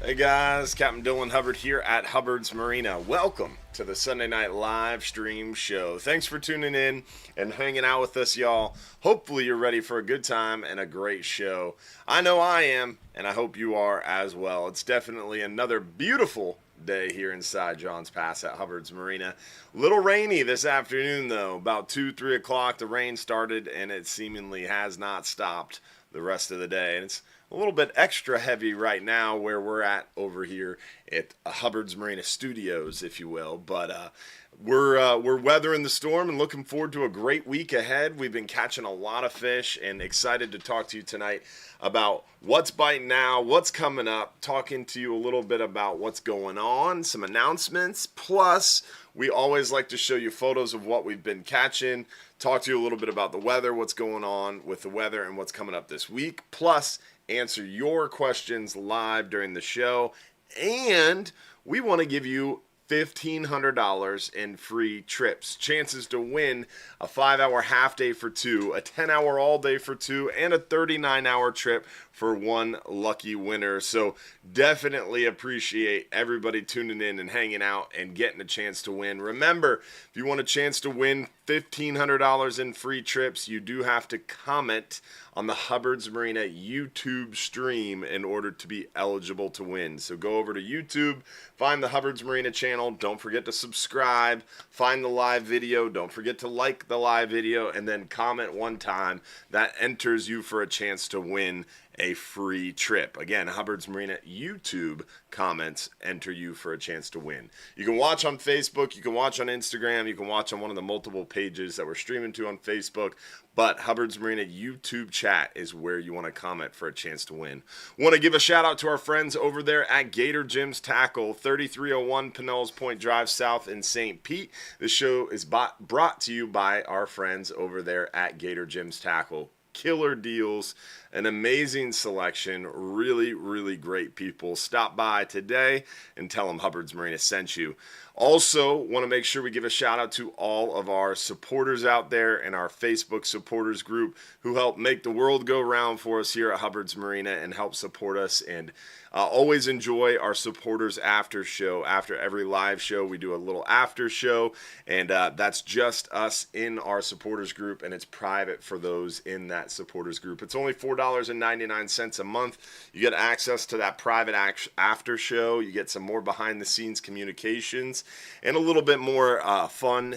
Hey guys, Captain Dylan Hubbard here at Hubbard's Marina. Welcome to the Sunday Night Live Stream Show. Thanks for tuning in and hanging out with us, y'all. Hopefully you're ready for a good time and a great show. I know I am, and I hope you are as well. It's definitely another beautiful day here inside Johns Pass at Hubbard's Marina. A little rainy this afternoon, though. About 2, 3 o'clock, the rain started, and it seemingly has not stopped the rest of the day. And it's a little bit extra heavy right now where we're at over here at Hubbard's Marina Studios, if you will. But we're weathering the storm and looking forward to a great week ahead. We've been catching a lot of fish and excited to talk to you tonight about what's biting now, what's coming up, talking to you a little bit about what's going on, some announcements. Plus, we always like to show you photos of what we've been catching, talk to you a little bit about the weather, what's going on with the weather and what's coming up this week. Plus, answer your questions live during the show, and we want to give you $1,500 in free trips. Chances to win a 5-hour half day for 2, a 10-hour all day for 2, and a 39-hour trip for 1 lucky winner. So definitely appreciate everybody tuning in and hanging out and getting a chance to win. Remember, if you want a chance to win $1,500 in free trips, you do have to comment on the Hubbard's Marina YouTube stream in order to be eligible to win. So go over to YouTube, find the Hubbard's Marina channel, don't forget to subscribe, find the live video, don't forget to like the live video, and then comment one time. That enters you for a chance to win a free trip. Again, Hubbard's Marina YouTube comments enter you for a chance to win. You can watch on Facebook, you can watch on Instagram, you can watch on one of the multiple pages that we're streaming to on Facebook, but Hubbard's Marina YouTube chat is where you want to comment for a chance to win. Want to give a shout out to our friends over there at Gator Jim's Tackle, 3301 Pinellas Point Drive South in St. Pete. This show is brought to you by our friends over there at Gator Jim's Tackle. Killer deals, an amazing selection, really, really great people. Stop by today and tell them Hubbard's Marina sent you. Also, want to make sure we give a shout out to all of our supporters out there in our Facebook supporters group who help make the world go round for us here at Hubbard's Marina and help support us, and always enjoy our supporters after show. After every live show, we do a little after show, and that's just us in our supporters group, and it's private for those in that supporters group. It's only $4.99 a month. You get access to that private after show. You get some more behind the scenes communications and a little bit more fun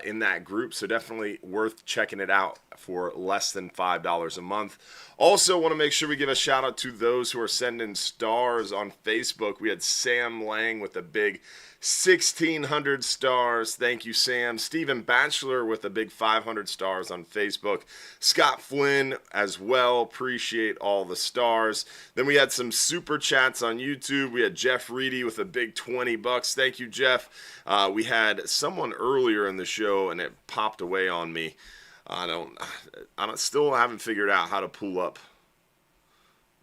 in that group, so definitely worth checking it out for less than $5 a month. Also, want to make sure we give a shout out to those who are sending stars on Facebook. We had Sam Lang with a big 1,600 stars. Thank you, Sam. Stephen Batchelor with a big 500 stars on Facebook. Scott Flynn as well. Appreciate all the stars. Then we had some super chats on YouTube. We had Jeff Reedy with a big $20. Thank you, Jeff. We had someone earlier in the show, and it popped away on me. Still haven't figured out how to pull up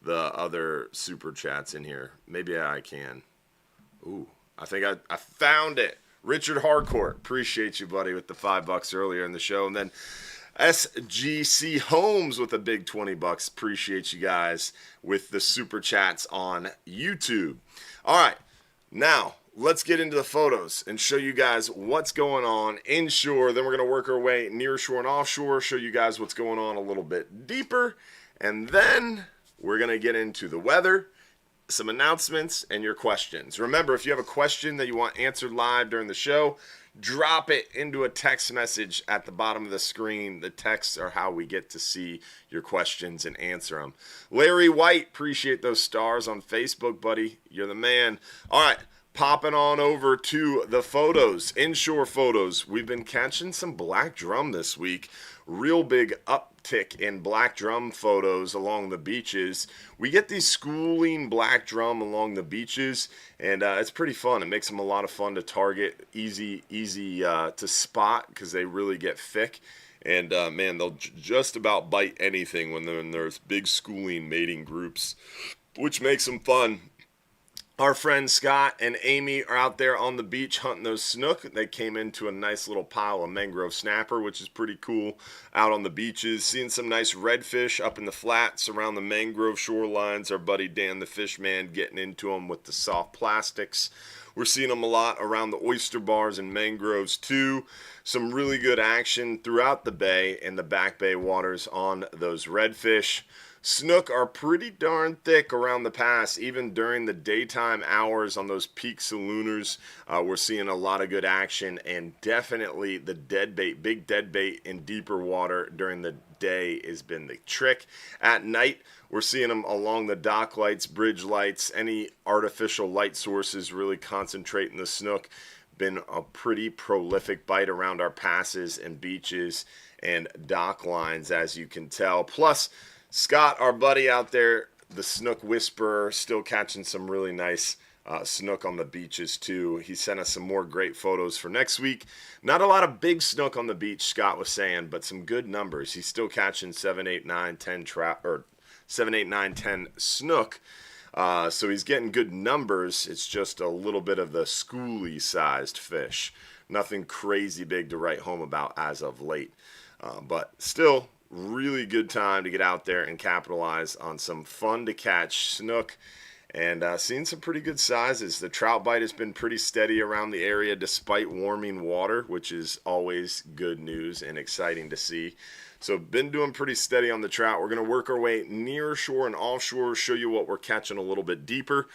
the other super chats in here. Maybe I can. Ooh. I think I found it. Richard Harcourt, appreciate you, buddy, with the $5 earlier in the show. And then SGC Holmes with a big $20. Appreciate you guys with the super chats on YouTube. All right, now let's get into the photos and show you guys what's going on inshore. Then we're going to work our way nearshore and offshore, show you guys what's going on a little bit deeper. And then we're going to get into the weather, some announcements, and your questions. Remember, if you have a question that you want answered live during the show, drop it into a text message at the bottom of the screen. The texts are how we get to see your questions and answer them. Larry White, appreciate those stars on Facebook, buddy. You're the man. All right, popping on over to the photos, inshore photos. We've been catching some black drum this week. Real big uptick in black drum photos along the beaches. We get these schooling black drum along the beaches, and it's pretty fun. It makes them a lot of fun to target, easy to spot because they really get thick. And man, they'll just about bite anything when there's big schooling mating groups, which makes them fun. Our friends Scott and Amy are out there on the beach hunting those snook. They came into a nice little pile of mangrove snapper, which is pretty cool, out on the beaches. Seeing some nice redfish up in the flats around the mangrove shorelines. Our buddy Dan the fish man getting into them with the soft plastics. We're seeing them a lot around the oyster bars and mangroves too. Some really good action throughout the bay and the back bay waters on those redfish. Snook are pretty darn thick around the pass, even during the daytime hours on those peak salooners. We're seeing a lot of good action, and definitely the deadbait, big deadbait in deeper water during the day has been the trick. At night, we're seeing them along the dock lights, bridge lights, any artificial light sources really concentrating the snook. Been a pretty prolific bite around our passes and beaches and dock lines, as you can tell. Plus, Scott, our buddy out there, the snook whisperer, still catching some really nice snook on the beaches too. He sent us some more great photos for next week. Not a lot of big snook on the beach, Scott was saying, but some good numbers. He's still catching 7, 8, 9, 10 7, 8, 9, 10 snook. So he's getting good numbers. It's just a little bit of the schooly sized fish. Nothing crazy big to write home about as of late. But still, really good time to get out there and capitalize on some fun to catch snook, and seeing some pretty good sizes. The trout bite has been pretty steady around the area despite warming water, which is always good news and exciting to see. So been doing pretty steady on the trout. We're going to work our way near shore and offshore, show you what we're catching a little bit deeper.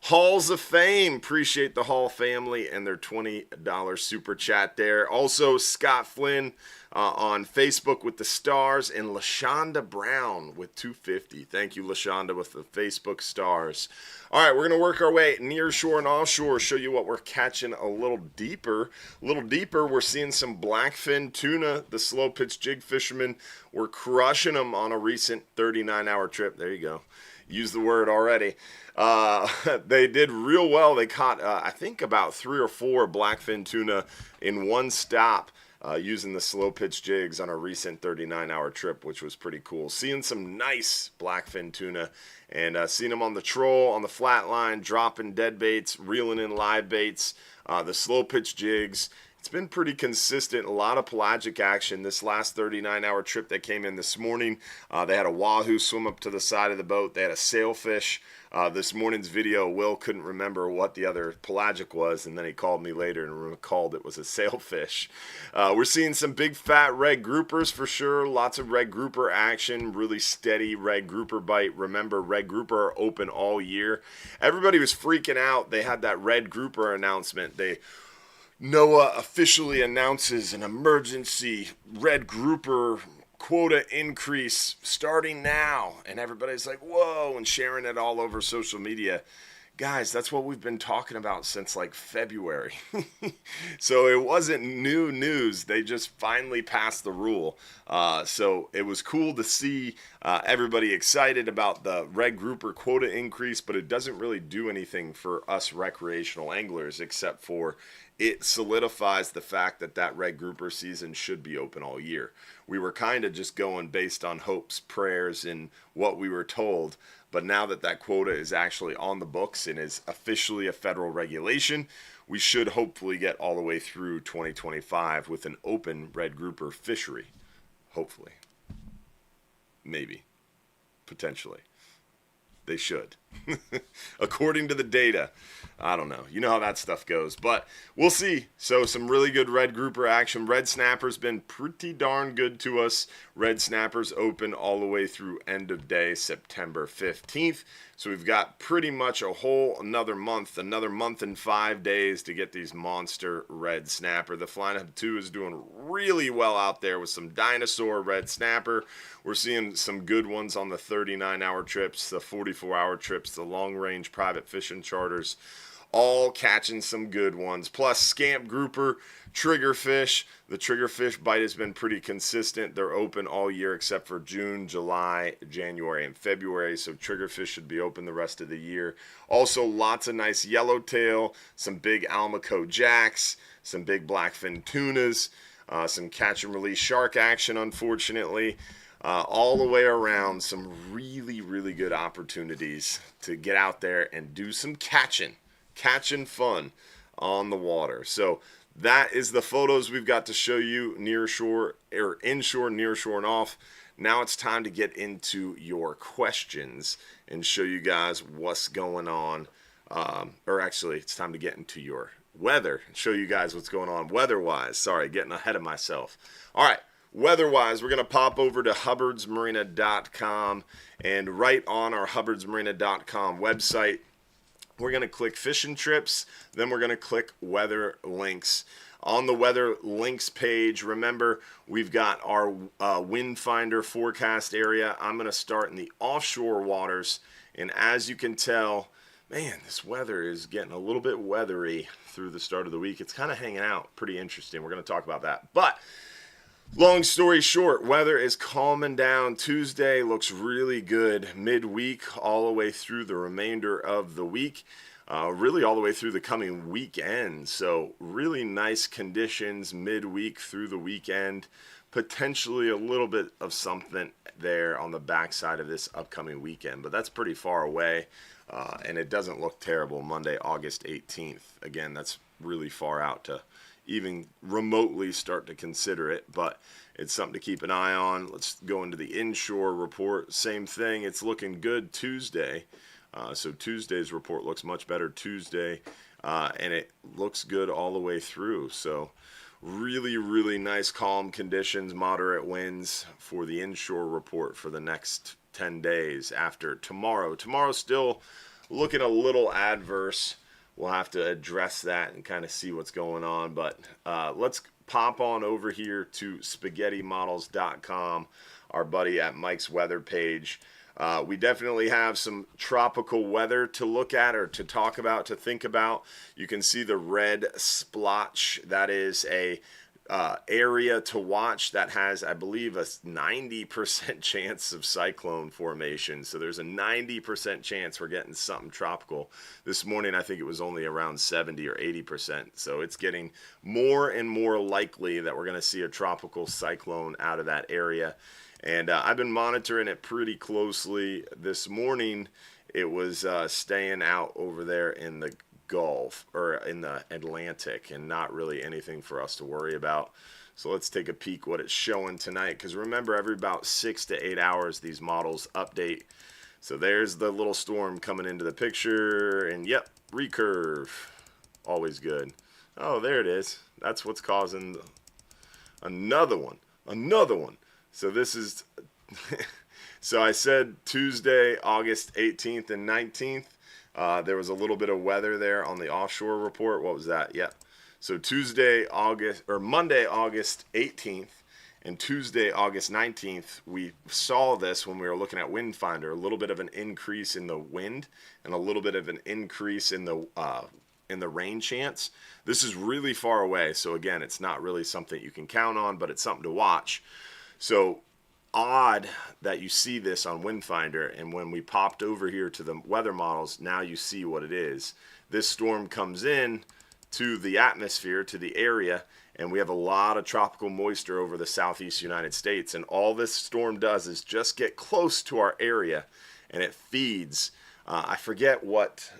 Halls of Fame. Appreciate the Hall family and their $20 super chat there. Also, Scott Flynn on Facebook with the stars, and LaShonda Brown with $2.50. Thank you, LaShonda, with the Facebook stars. All right, we're going to work our way near shore and offshore, show you what we're catching a little deeper. A little deeper, we're seeing some blackfin tuna. The slow pitch jig fishermen were crushing them on a recent 39-hour trip. There you go. Use the word already. They did real well. They caught, I think, about 3 or 4 blackfin tuna in one stop using the slow pitch jigs on a recent 39-hour trip, which was pretty cool. Seeing some nice blackfin tuna and seeing them on the troll, on the flat line, dropping dead baits, reeling in live baits, the slow pitch jigs. It's been pretty consistent, a lot of pelagic action. This last 39-hour trip that came in this morning, they had a wahoo swim up to the side of the boat. They had a sailfish. This morning's video, Will couldn't remember what the other pelagic was, and then he called me later and recalled it was a sailfish. We're seeing some big fat red groupers for sure. Lots of red grouper action, really steady red grouper bite. Remember, red grouper are open all year. Everybody was freaking out. They had that red grouper announcement. NOAA officially announces an emergency red grouper quota increase starting now. And everybody's like, whoa, and sharing it all over social media. Guys, that's what we've been talking about since like February. So it wasn't new news. They just finally passed the rule. So it was cool to see everybody excited about the red grouper quota increase, but it doesn't really do anything for us recreational anglers except for it solidifies the fact that that red grouper season should be open all year. We were kind of just going based on hopes, prayers, and what we were told. But now that that quota is actually on the books and is officially a federal regulation, we should hopefully get all the way through 2025 with an open red grouper fishery. Hopefully. Maybe. Potentially. They should. According to the data. I don't know. You know how that stuff goes. But we'll see. So some really good red grouper action. Red snapper's been pretty darn good to us. Red snappers open all the way through end of day, September 15th. So we've got pretty much another month and 5 days to get these monster red snapper. The Flying Hub 2 is doing really well out there with some dinosaur red snapper. We're seeing some good ones on the 39-hour trips, the 44-hour trips, the long-range private fishing charters, all catching some good ones. Plus scamp grouper, triggerfish. The triggerfish bite has been pretty consistent. They're open all year except for June, July, January, and February. So triggerfish should be open the rest of the year. Also lots of nice yellowtail, some big Almaco jacks, some big blackfin tunas, some catch and release shark action, unfortunately. all the way around, some really, really good opportunities to get out there and do some catching fun on the water. So that is the photos we've got to show you, nearshore or inshore, nearshore, and off. Now it's time to get into your questions and show you guys what's going on. Or actually, it's time to get into your weather and show you guys what's going on weather-wise. Sorry, getting ahead of myself. All right, weather-wise, we're going to pop over to hubbardsmarina.com, and right on our hubbardsmarina.com website, we're going to click fishing trips, then we're going to click weather links. On the weather links page, remember, we've got our wind finder forecast area. I'm going to start in the offshore waters, and as you can tell, man, this weather is getting a little bit weathery through the start of the week. It's kind of hanging out. Pretty interesting. We're going to talk about that. But long story short, weather is calming down. Tuesday looks really good midweek all the way through the remainder of the week. Really all the way through the coming weekend. So really nice conditions midweek through the weekend. Potentially a little bit of something there on the backside of this upcoming weekend, but that's pretty far away. And it doesn't look terrible Monday, August 18th. Again, that's really far out to even remotely start to consider it, but it's something to keep an eye on. Let's go into the inshore report. Same thing. It's looking good Tuesday. So Tuesday's report looks much better Tuesday, and it looks good all the way through. So really, really nice calm conditions, moderate winds for the inshore report for the next 10 days after tomorrow. Tomorrow's still looking a little adverse. We'll have to address that and kind of see what's going on. But let's pop on over here to spaghettimodels.com, our buddy at Mike's weather page. We definitely have some tropical weather to look at or to talk about, to think about. You can see the red splotch. That is a area to watch that has, I believe, a 90% chance of cyclone formation. So there's a 90% chance we're getting something tropical. This morning, I think it was only around 70 or 80%. So it's getting more and more likely that we're going to see a tropical cyclone out of that area. And I've been monitoring it pretty closely. This morning, it was staying out over there in the Gulf or in the Atlantic, and not really anything for us to worry about. So let's take a peek what it's showing tonight, because remember, every about 6 to 8 hours these models update. So there's the little storm coming into the picture, and yep, recurve, always good. Oh, there it is. That's what's causing another one. So this is so I said Tuesday, August 18th and 19th. There was a little bit of weather there on the offshore report. What was that? Yeah. So Monday, August 18th and Tuesday, August 19th, we saw this when we were looking at Wind Finder, a little bit of an increase in the wind and a little bit of an increase in the rain chance. This is really far away. So again, it's not really something you can count on, but it's something to watch. So odd that you see this on Wind Finder, and when we popped over here to the weather models, now you see what it is. This storm comes in to the atmosphere, to the area, and we have a lot of tropical moisture over the southeast United States, and all this storm does is just get close to our area, and it feeds. I forget what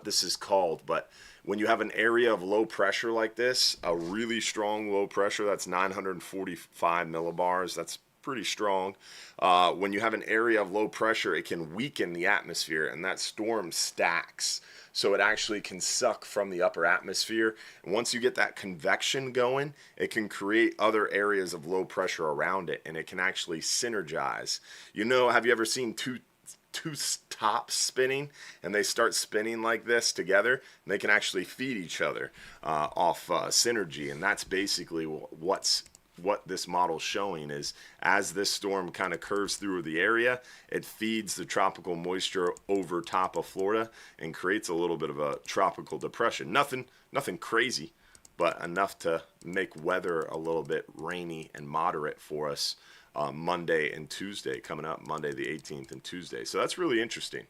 this is called, but when you have an area of low pressure like this, a really strong low pressure, that's 945 millibars, that's pretty strong. When you have an area of low pressure, it can weaken the atmosphere, and that storm stacks. So it actually can suck from the upper atmosphere. And once you get that convection going, it can create other areas of low pressure around it, and it can actually synergize. You know, have you ever seen two tops spinning, and they start spinning like this together, and they can actually feed each other off synergy? And that's basically what this model's showing is, as this storm kind of curves through the area, it feeds the tropical moisture over top of Florida and creates a little bit of a tropical depression. Nothing crazy, but enough to make weather a little bit rainy and moderate for us Monday and Tuesday, coming up Monday the 18th and Tuesday. So that's really interesting.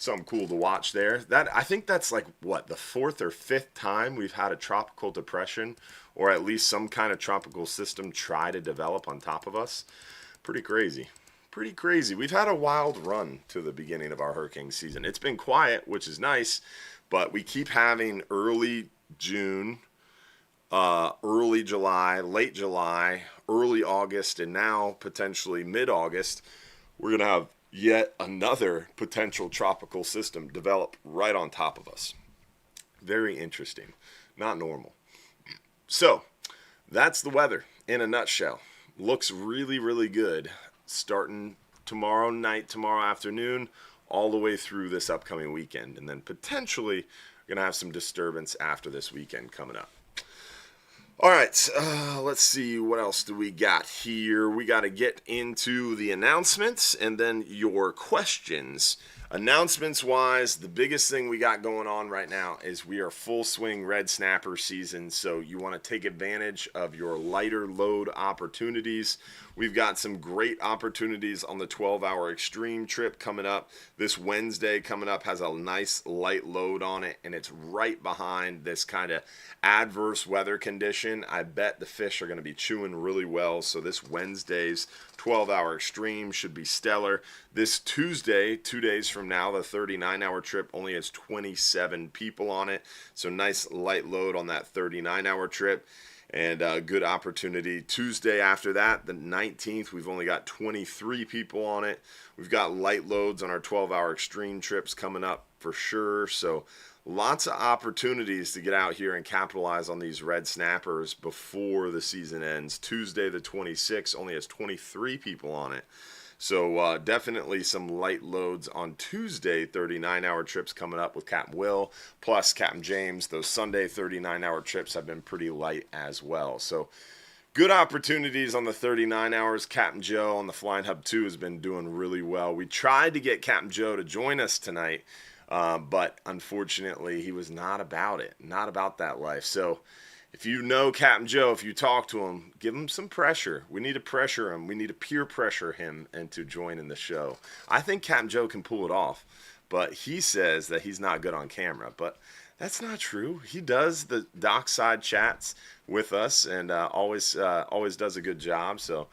something cool to watch there. That I think that's like what, the fourth or fifth time we've had a tropical depression or at least some kind of tropical system try to develop on top of us. Pretty crazy. Pretty crazy. We've had a wild run to the beginning of our hurricane season. It's been quiet, which is nice, but we keep having early June, early July, late July, early August, and now potentially mid-August. We're going to have yet another potential tropical system develop right on top of us. Very interesting. Not normal. So, that's the weather in a nutshell. Looks really, really good starting tomorrow night, tomorrow afternoon, all the way through this upcoming weekend. And then potentially we're going to have some disturbance after this weekend coming up. All right, let's see, what else do we got here? We got to get into the announcements and then your questions. Announcements-wise, the biggest thing we got going on right now is we are full swing red snapper season, so you want to take advantage of your lighter load opportunities. We've got some great opportunities on the 12-hour extreme trip coming up. This Wednesday coming up has a nice light load on it, and it's right behind this kind of adverse weather condition. I bet the fish are going to be chewing really well, so this Wednesday's 12-hour extreme should be stellar. This Tuesday, 2 days from now, the 39-hour trip only has 27 people on it, so nice light load on that 39-hour trip. And a good opportunity. Tuesday after that, the 19th, we've only got 23 people on it. We've got light loads on our 12-hour extreme trips coming up for sure. So lots of opportunities to get out here and capitalize on these red snappers before the season ends. Tuesday the 26th only has 23 people on it. So definitely some light loads on Tuesday 39-hour trips coming up with Capt. Will, plus Capt. James. Those Sunday 39-hour trips have been pretty light as well. So good opportunities on the 39 hours. Capt. Joe on the Flying Hub 2 has been doing really well. We tried to get Capt. Joe to join us tonight, but unfortunately he was not about it, not about that life. So if you know Capt. Joe, if you talk to him, give him some pressure. We need to pressure him. We need to peer pressure him into joining the show. I think Capt. Joe can pull it off, but he says that he's not good on camera. But that's not true. He does the dockside chats with us and always does a good job. So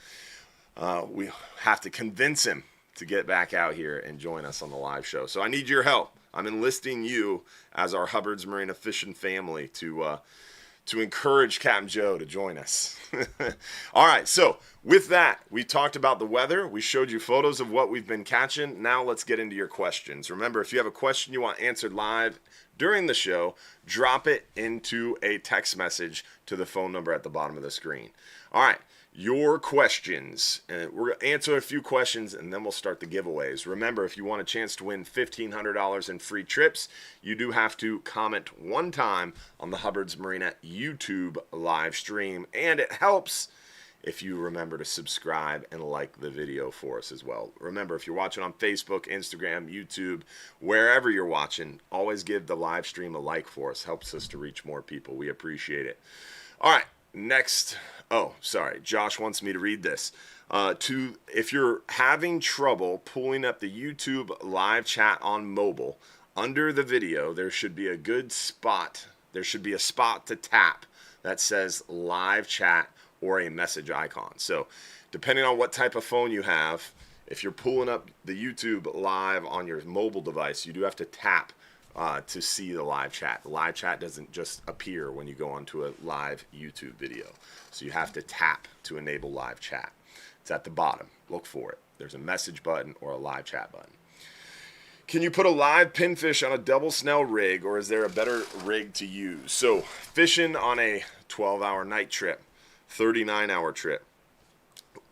we have to convince him to get back out here and join us on the live show. So I need your help. I'm enlisting you as our Hubbard's Marina fishing family to encourage Capt. Joe to join us. All right, so with that, we talked about the weather. We showed you photos of what we've been catching. Now let's get into your questions. Remember, if you have a question you want answered live during the show, drop it into a text message to the phone number at the bottom of the screen. All right, your questions. And we're going to answer a few questions, and then we'll start the giveaways. Remember, if you want a chance to win $1,500 in free trips, you do have to comment one time on the Hubbard's Marina YouTube live stream, and it helps if you remember to subscribe and like the video for us as well. Remember, if you're watching on Facebook, Instagram, YouTube, wherever you're watching, always give the live stream a like for us. Helps us to reach more people. We appreciate it. All right, next. Oh, sorry. Josh wants me to read this. If you're having trouble pulling up the YouTube live chat on mobile, under the video, there should be a good spot. There should be a spot to tap that says live chat or a message icon. So depending on what type of phone you have, if you're pulling up the YouTube live on your mobile device, you do have to tap to see the live chat. The live chat doesn't just appear when you go onto a live YouTube video. So you have to tap to enable live chat. It's at the bottom. Look for it. There's a message button or a live chat button. Can you put a live pinfish on a double snell rig, or is there a better rig to use? So fishing on a 12-hour night trip, 39-hour trip,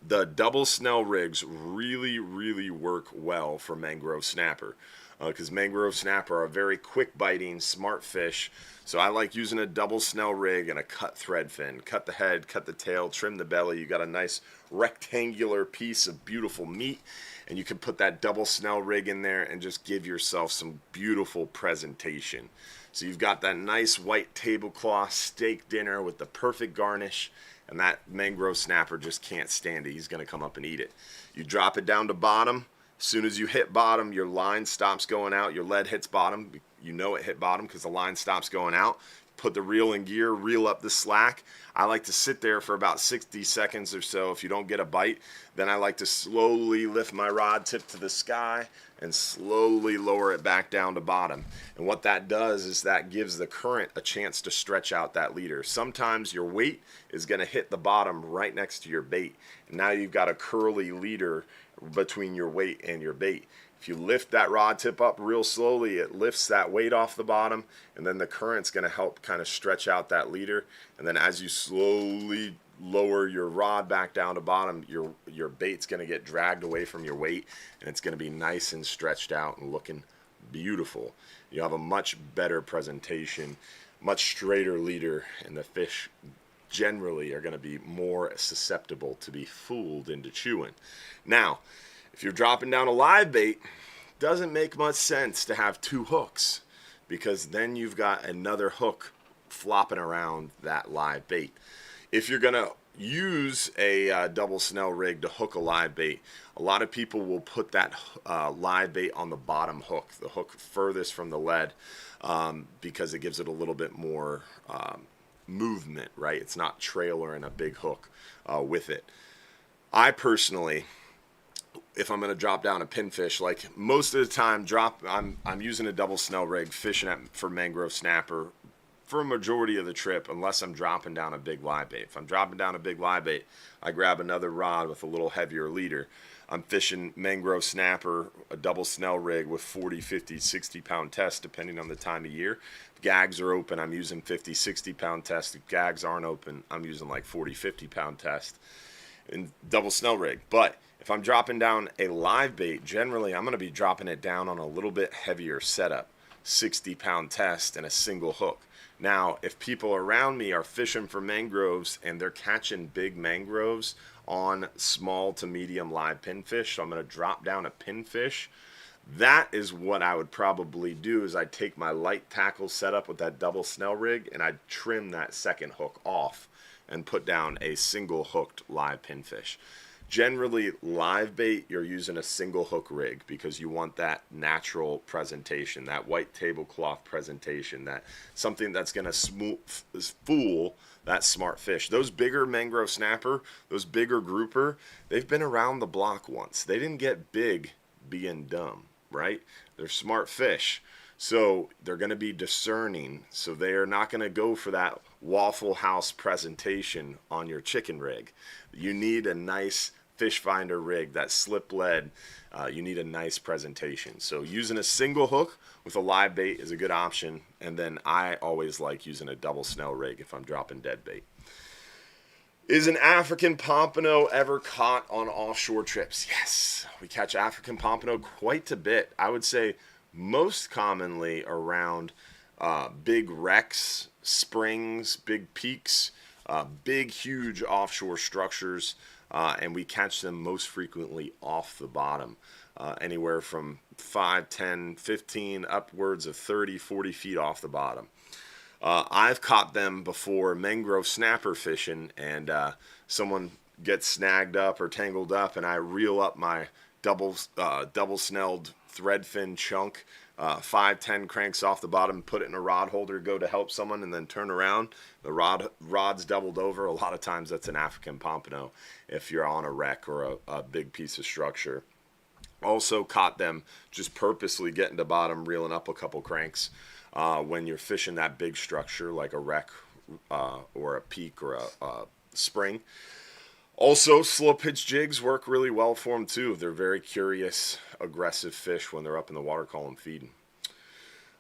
the double snell rigs really, really work well for mangrove snapper. Because mangrove snapper are a very quick biting, smart fish. So I like using a double snell rig and a cut thread fin. Cut the head, cut the tail, trim the belly. You got a nice rectangular piece of beautiful meat. And you can put that double snell rig in there and just give yourself some beautiful presentation. So you've got that nice white tablecloth steak dinner with the perfect garnish. And that mangrove snapper just can't stand it. He's going to come up and eat it. You drop it down to bottom. As soon as you hit bottom, your line stops going out. Your lead hits bottom. You know it hit bottom because the line stops going out. Put the reel in gear, reel up the slack. I like to sit there for about 60 seconds or so. If you don't get a bite, then I like to slowly lift my rod tip to the sky and slowly lower it back down to bottom. And what that does is that gives the current a chance to stretch out that leader. Sometimes your weight is going to hit the bottom right next to your bait. And now you've got a curly leader between your weight and your bait. If you lift that rod tip up real slowly, it lifts that weight off the bottom, and then the current's going to help kind of stretch out that leader. And then as you slowly lower your rod back down to bottom, your bait's going to get dragged away from your weight, and it's going to be nice and stretched out and looking beautiful. You have a much better presentation, much straighter leader, and the fish generally are going to be more susceptible to be fooled into chewing. Now, if you're dropping down a live bait, doesn't make much sense to have two hooks, because then you've got another hook flopping around that live bait. If you're going to use a double snell rig to hook a live bait, a lot of people will put that live bait on the bottom hook, the hook furthest from the lead, because it gives it a little bit more movement, right? It's not trailing a big hook with it. I personally, if I'm going to drop down a pinfish, like most of the time, I'm using a double snell rig fishing for mangrove snapper for a majority of the trip, unless I'm dropping down a big live bait. If I'm dropping down a big live bait, I grab another rod with a little heavier leader. I'm fishing mangrove snapper, a double snell rig with 40, 50, 60 pound test, depending on the time of year. If gags are open, I'm using 50, 60 pound test. If gags aren't open, I'm using like 40, 50 pound test in double snell rig. But if I'm dropping down a live bait, generally I'm going to be dropping it down on a little bit heavier setup, 60 pound test and a single hook. Now, if people around me are fishing for mangroves and they're catching big mangroves on small to medium live pinfish, so I'm going to drop down a pinfish, that is what I would probably do. Is I'd take my light tackle setup with that double snell rig and I'd trim that second hook off and put down a single hooked live pinfish. Generally, live bait, you're using a single hook rig because you want that natural presentation, that white tablecloth presentation, that something that's going to fool that smart fish. Those bigger mangrove snapper, those bigger grouper, they've been around the block once. They didn't get big being dumb, right? They're smart fish. So they're going to be discerning. So they are not going to go for that Waffle House presentation on your chicken rig. You need a nice fish finder rig, that slip lead. You need a nice presentation. So using a single hook with a live bait is a good option. And then I always like using a double snell rig if I'm dropping dead bait. Is an African pompano ever caught on offshore trips? Yes, we catch African pompano quite a bit. I would say most commonly around big wrecks, springs, big peaks, big, huge offshore structures, and we catch them most frequently off the bottom, anywhere from 5, 10, 15, upwards of 30, 40 feet off the bottom. I've caught them before mangrove snapper fishing, and someone gets snagged up or tangled up, and I reel up my double snelled thread fin chunk, 5, 10 cranks off the bottom, put it in a rod holder, go to help someone, and then turn around. The rod's doubled over. A lot of times that's an African pompano if you're on a wreck or a big piece of structure. Also caught them just purposely getting to bottom, reeling up a couple cranks when you're fishing that big structure like a wreck or a peak or a spring. Also, slow pitch jigs work really well for them too. They're very curious, aggressive fish when they're up in the water column feeding.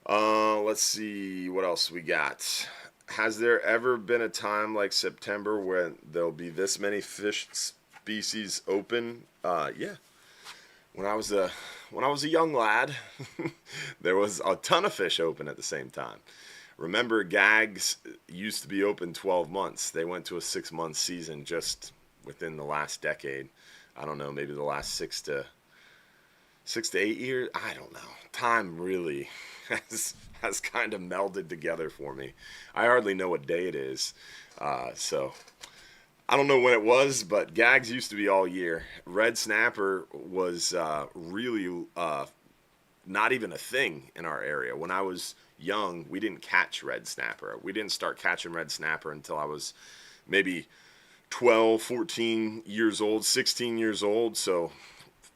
Let's see what else we got. Has there ever been a time like September when there'll be this many fish species open? Yeah. When I was a young lad, there was a ton of fish open at the same time. Remember, gags used to be open 12 months. They went to a 6-month season just within the last decade. I don't know, maybe the last 6 to 8 years. I don't know. Time really has kind of melded together for me. I hardly know what day it is. So I don't know when it was, but gags used to be all year. Red snapper was really not even a thing in our area. When I was young, we didn't catch red snapper. We didn't start catching red snapper until I was maybe 12, 14 years old, 16 years old. So,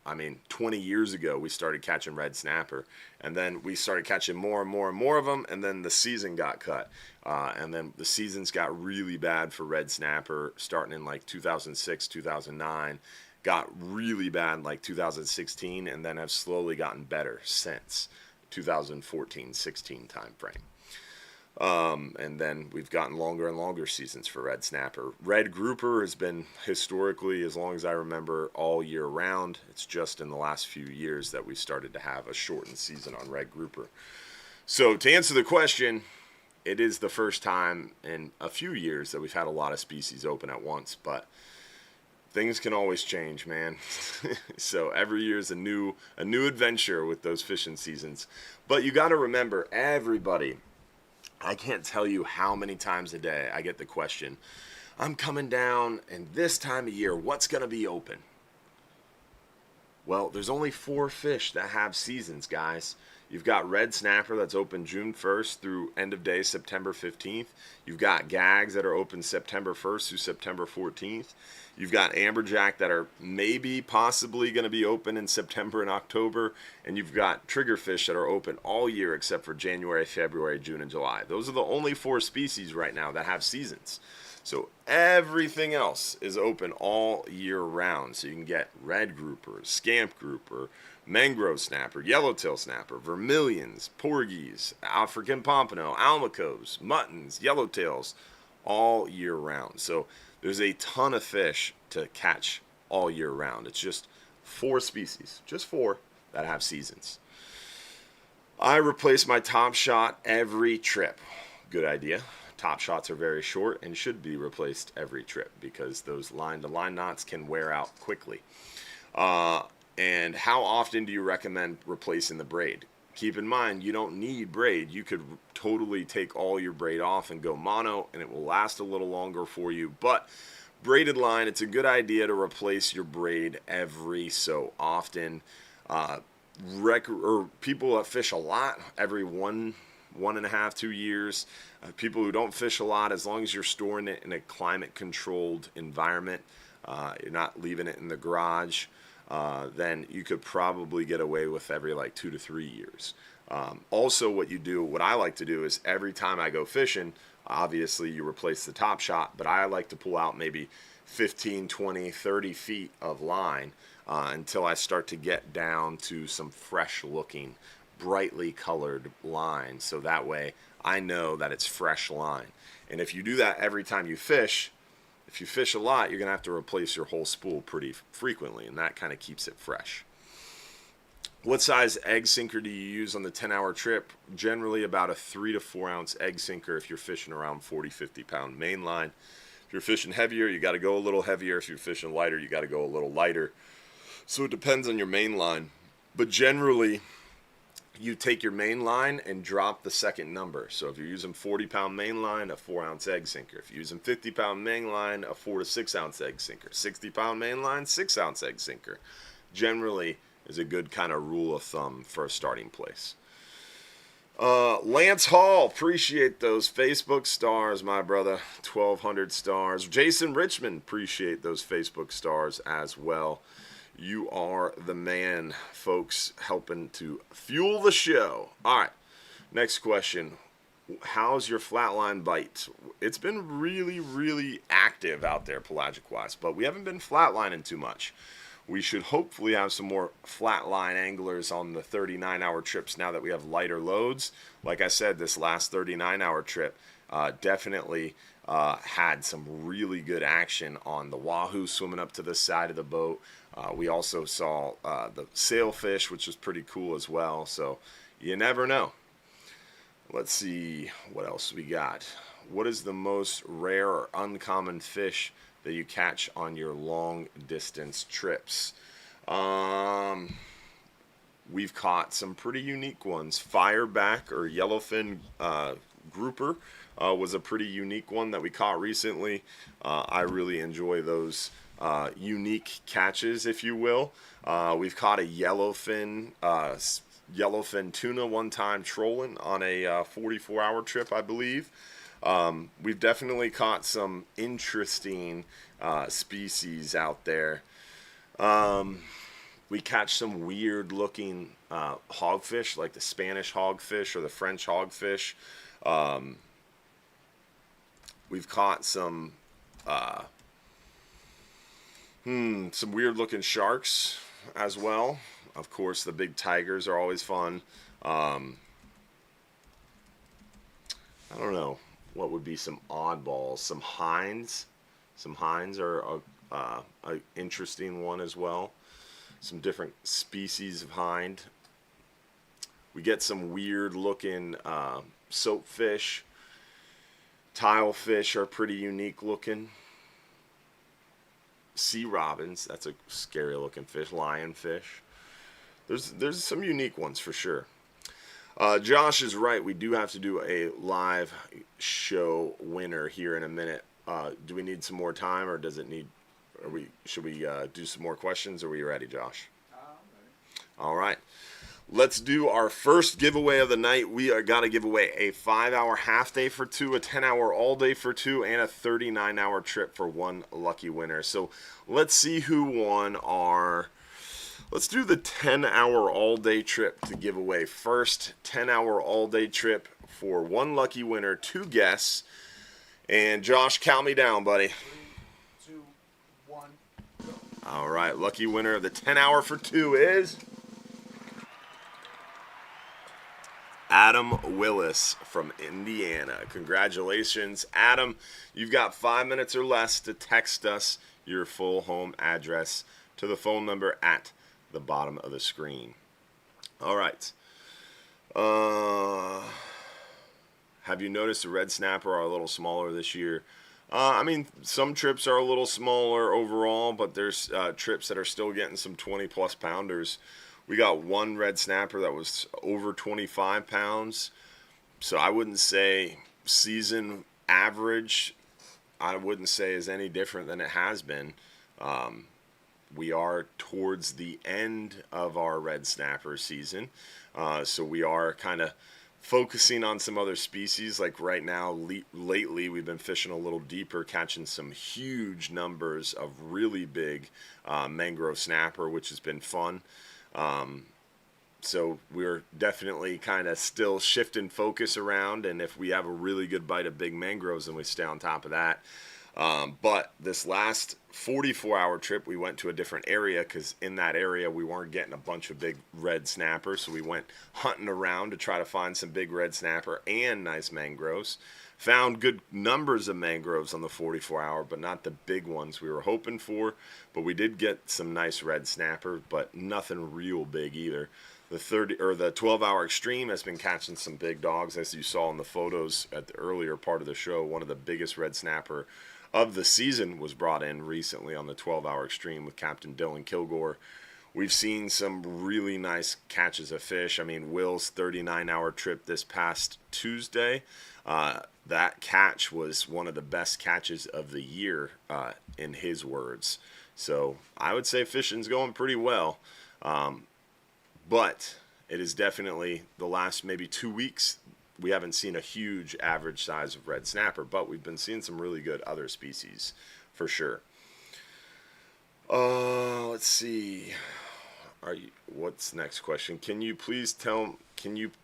I mean, 20 years ago, we started catching red snapper. And then we started catching more and more and more of them. And then the season got cut. And then the seasons got really bad for red snapper starting in like 2006, 2009. Got really bad in like 2016, and then have slowly gotten better since 2014-16 time frame. And then we've gotten longer and longer seasons for red snapper. Red grouper has been historically, as long as I remember, all year round. It's just in the last few years that we started to have a shortened season on red grouper. So to answer the question, it is the first time in a few years that we've had a lot of species open at once, but things can always change, man. So every year is a new adventure with those fishing seasons. But you got to remember, everybody, I can't tell you how many times a day I get the question, I'm coming down, and this time of year, what's going to be open? Well, there's only 4 fish that have seasons, guys. You've got red snapper that's open June 1st through end of day September 15th. You've got gags that are open September 1st through September 14th. You've got amberjack that are maybe possibly going to be open in September and October. And you've got triggerfish that are open all year except for January, February, June, and July. Those are the only 4 species right now that have seasons. So everything else is open all year round. So you can get red grouper, scamp grouper, mangrove snapper, yellowtail snapper, vermilions, porgies, African pompano, almacos, muttons, yellowtails, all year round. So there's a ton of fish to catch all year round. It's just 4 species, just 4 that have seasons. I replace my top shot every trip. Good idea. Top shots are very short and should be replaced every trip because those line-to-line knots can wear out quickly. And how often do you recommend replacing the braid? Keep in mind, you don't need braid. You could totally take all your braid off and go mono, and it will last a little longer for you. But braided line, it's a good idea to replace your braid every so often. People that fish a lot, every 1.5, 2 years. People who don't fish a lot, as long as you're storing it in a climate-controlled environment, you're not leaving it in the garage, then you could probably get away with every like 2 to 3 years. Also, what I like to do is every time I go fishing, obviously you replace the top shot, but I like to pull out maybe 15, 20, 30 feet of line until I start to get down to some fresh-looking, brightly colored line, so that way I know that it's fresh line. And if you do that every time you fish, if you fish a lot, you're going to have to replace your whole spool pretty frequently, and that kind of keeps it fresh. What size egg sinker do you use on the 10-hour trip? Generally about a 3 to 4 ounce egg sinker if you're fishing around 40, 50 pound main line. If you're fishing heavier, you got to go a little heavier. If you're fishing lighter, you got to go a little lighter. So it depends on your main line. But generally, you take your main line and drop the second number. So if you're using 40-pound main line, a 4-ounce egg sinker. If you're using 50-pound main line, a 4 to 6-ounce egg sinker. 60-pound main line, 6-ounce egg sinker. Generally is a good kind of rule of thumb for a starting place. Lance Hall, appreciate those Facebook stars, my brother. 1,200 stars. Jason Richmond, appreciate those Facebook stars as well. You are the man, folks, helping to fuel the show. All right, next question. How's your flatline bite? It's been really, really active out there pelagic-wise, but we haven't been flatlining too much. We should hopefully have some more flatline anglers on the 39-hour trips now that we have lighter loads. Like I said, this last 39-hour trip definitely had some really good action on the wahoo swimming up to the side of the boat. We also saw the sailfish, which was pretty cool as well. So you never know. Let's see what else we got. What is the most rare or uncommon fish that you catch on your long distance trips? We've caught some pretty unique ones. Fireback or yellowfin grouper was a pretty unique one that we caught recently. I really enjoy those unique catches, if you will. We've caught a yellowfin tuna one time trolling on a 44-hour trip, I believe. We've definitely caught some interesting species out there. We catch some weird looking hogfish, like the Spanish hogfish or the French hogfish. We've caught some weird looking sharks as well. Of course, the big tigers are always fun. I don't know what would be some oddballs. Some hinds. Some hinds are an interesting one as well. Some different species of hind. We get some weird looking soapfish. Tilefish are pretty unique looking. Sea robins, that's a scary looking fish. Lionfish. There's some unique ones for sure. Josh is right. We do have to do a live show winner here in a minute. Do we need some more time, or does it need? Should we do some more questions? Are we ready, Josh? I'm ready. All right. Let's do our first giveaway of the night. We are got to give away a 5-hour half day for 2, a 10-hour all day for 2, and a 39-hour trip for 1 lucky winner. So let's see who won our. Let's do the 10-hour all day trip to give away first. 10-hour all day trip for 1 lucky winner, 2 guests. And Josh, count me down, buddy. 3, 2, 1, go. All right, lucky winner of the 10-hour for 2 is Adam Willis from Indiana. Congratulations, Adam. You've got 5 minutes or less to text us your full home address to the phone number at the bottom of the screen. All right. Have you noticed the red snapper are a little smaller this year? I mean, some trips are a little smaller overall, but there's trips that are still getting some 20-plus pounders. We got 1 red snapper that was over 25 pounds. So I wouldn't say season average, I wouldn't say is any different than it has been. We are towards the end of our red snapper season. So we are kind of focusing on some other species. Like right now, lately, we've been fishing a little deeper, catching some huge numbers of really big mangrove snapper, which has been fun. So we're definitely kind of still shifting focus around, and if we have a really good bite of big mangroves, then we stay on top of that. But this last 44-hour trip, we went to a different area because in that area we weren't getting a bunch of big red snapper, so we went hunting around to try to find some big red snapper and nice mangroves. Found good numbers of mangroves on the 44-hour, but not the big ones we were hoping for. But we did get some nice red snapper, but nothing real big either. The 12-hour extreme has been catching some big dogs, as you saw in the photos at the earlier part of the show. One of the biggest red snapper of the season was brought in recently on the 12-hour extreme with Captain Dylan Kilgore. We've seen some really nice catches of fish. I mean, Will's 39-hour trip this past Tuesday, that catch was one of the best catches of the year, in his words. So I would say fishing's going pretty well. But it is definitely the last maybe 2 weeks, we haven't seen a huge average size of red snapper, but we've been seeing some really good other species for sure. Let's see. What's the next question? Can you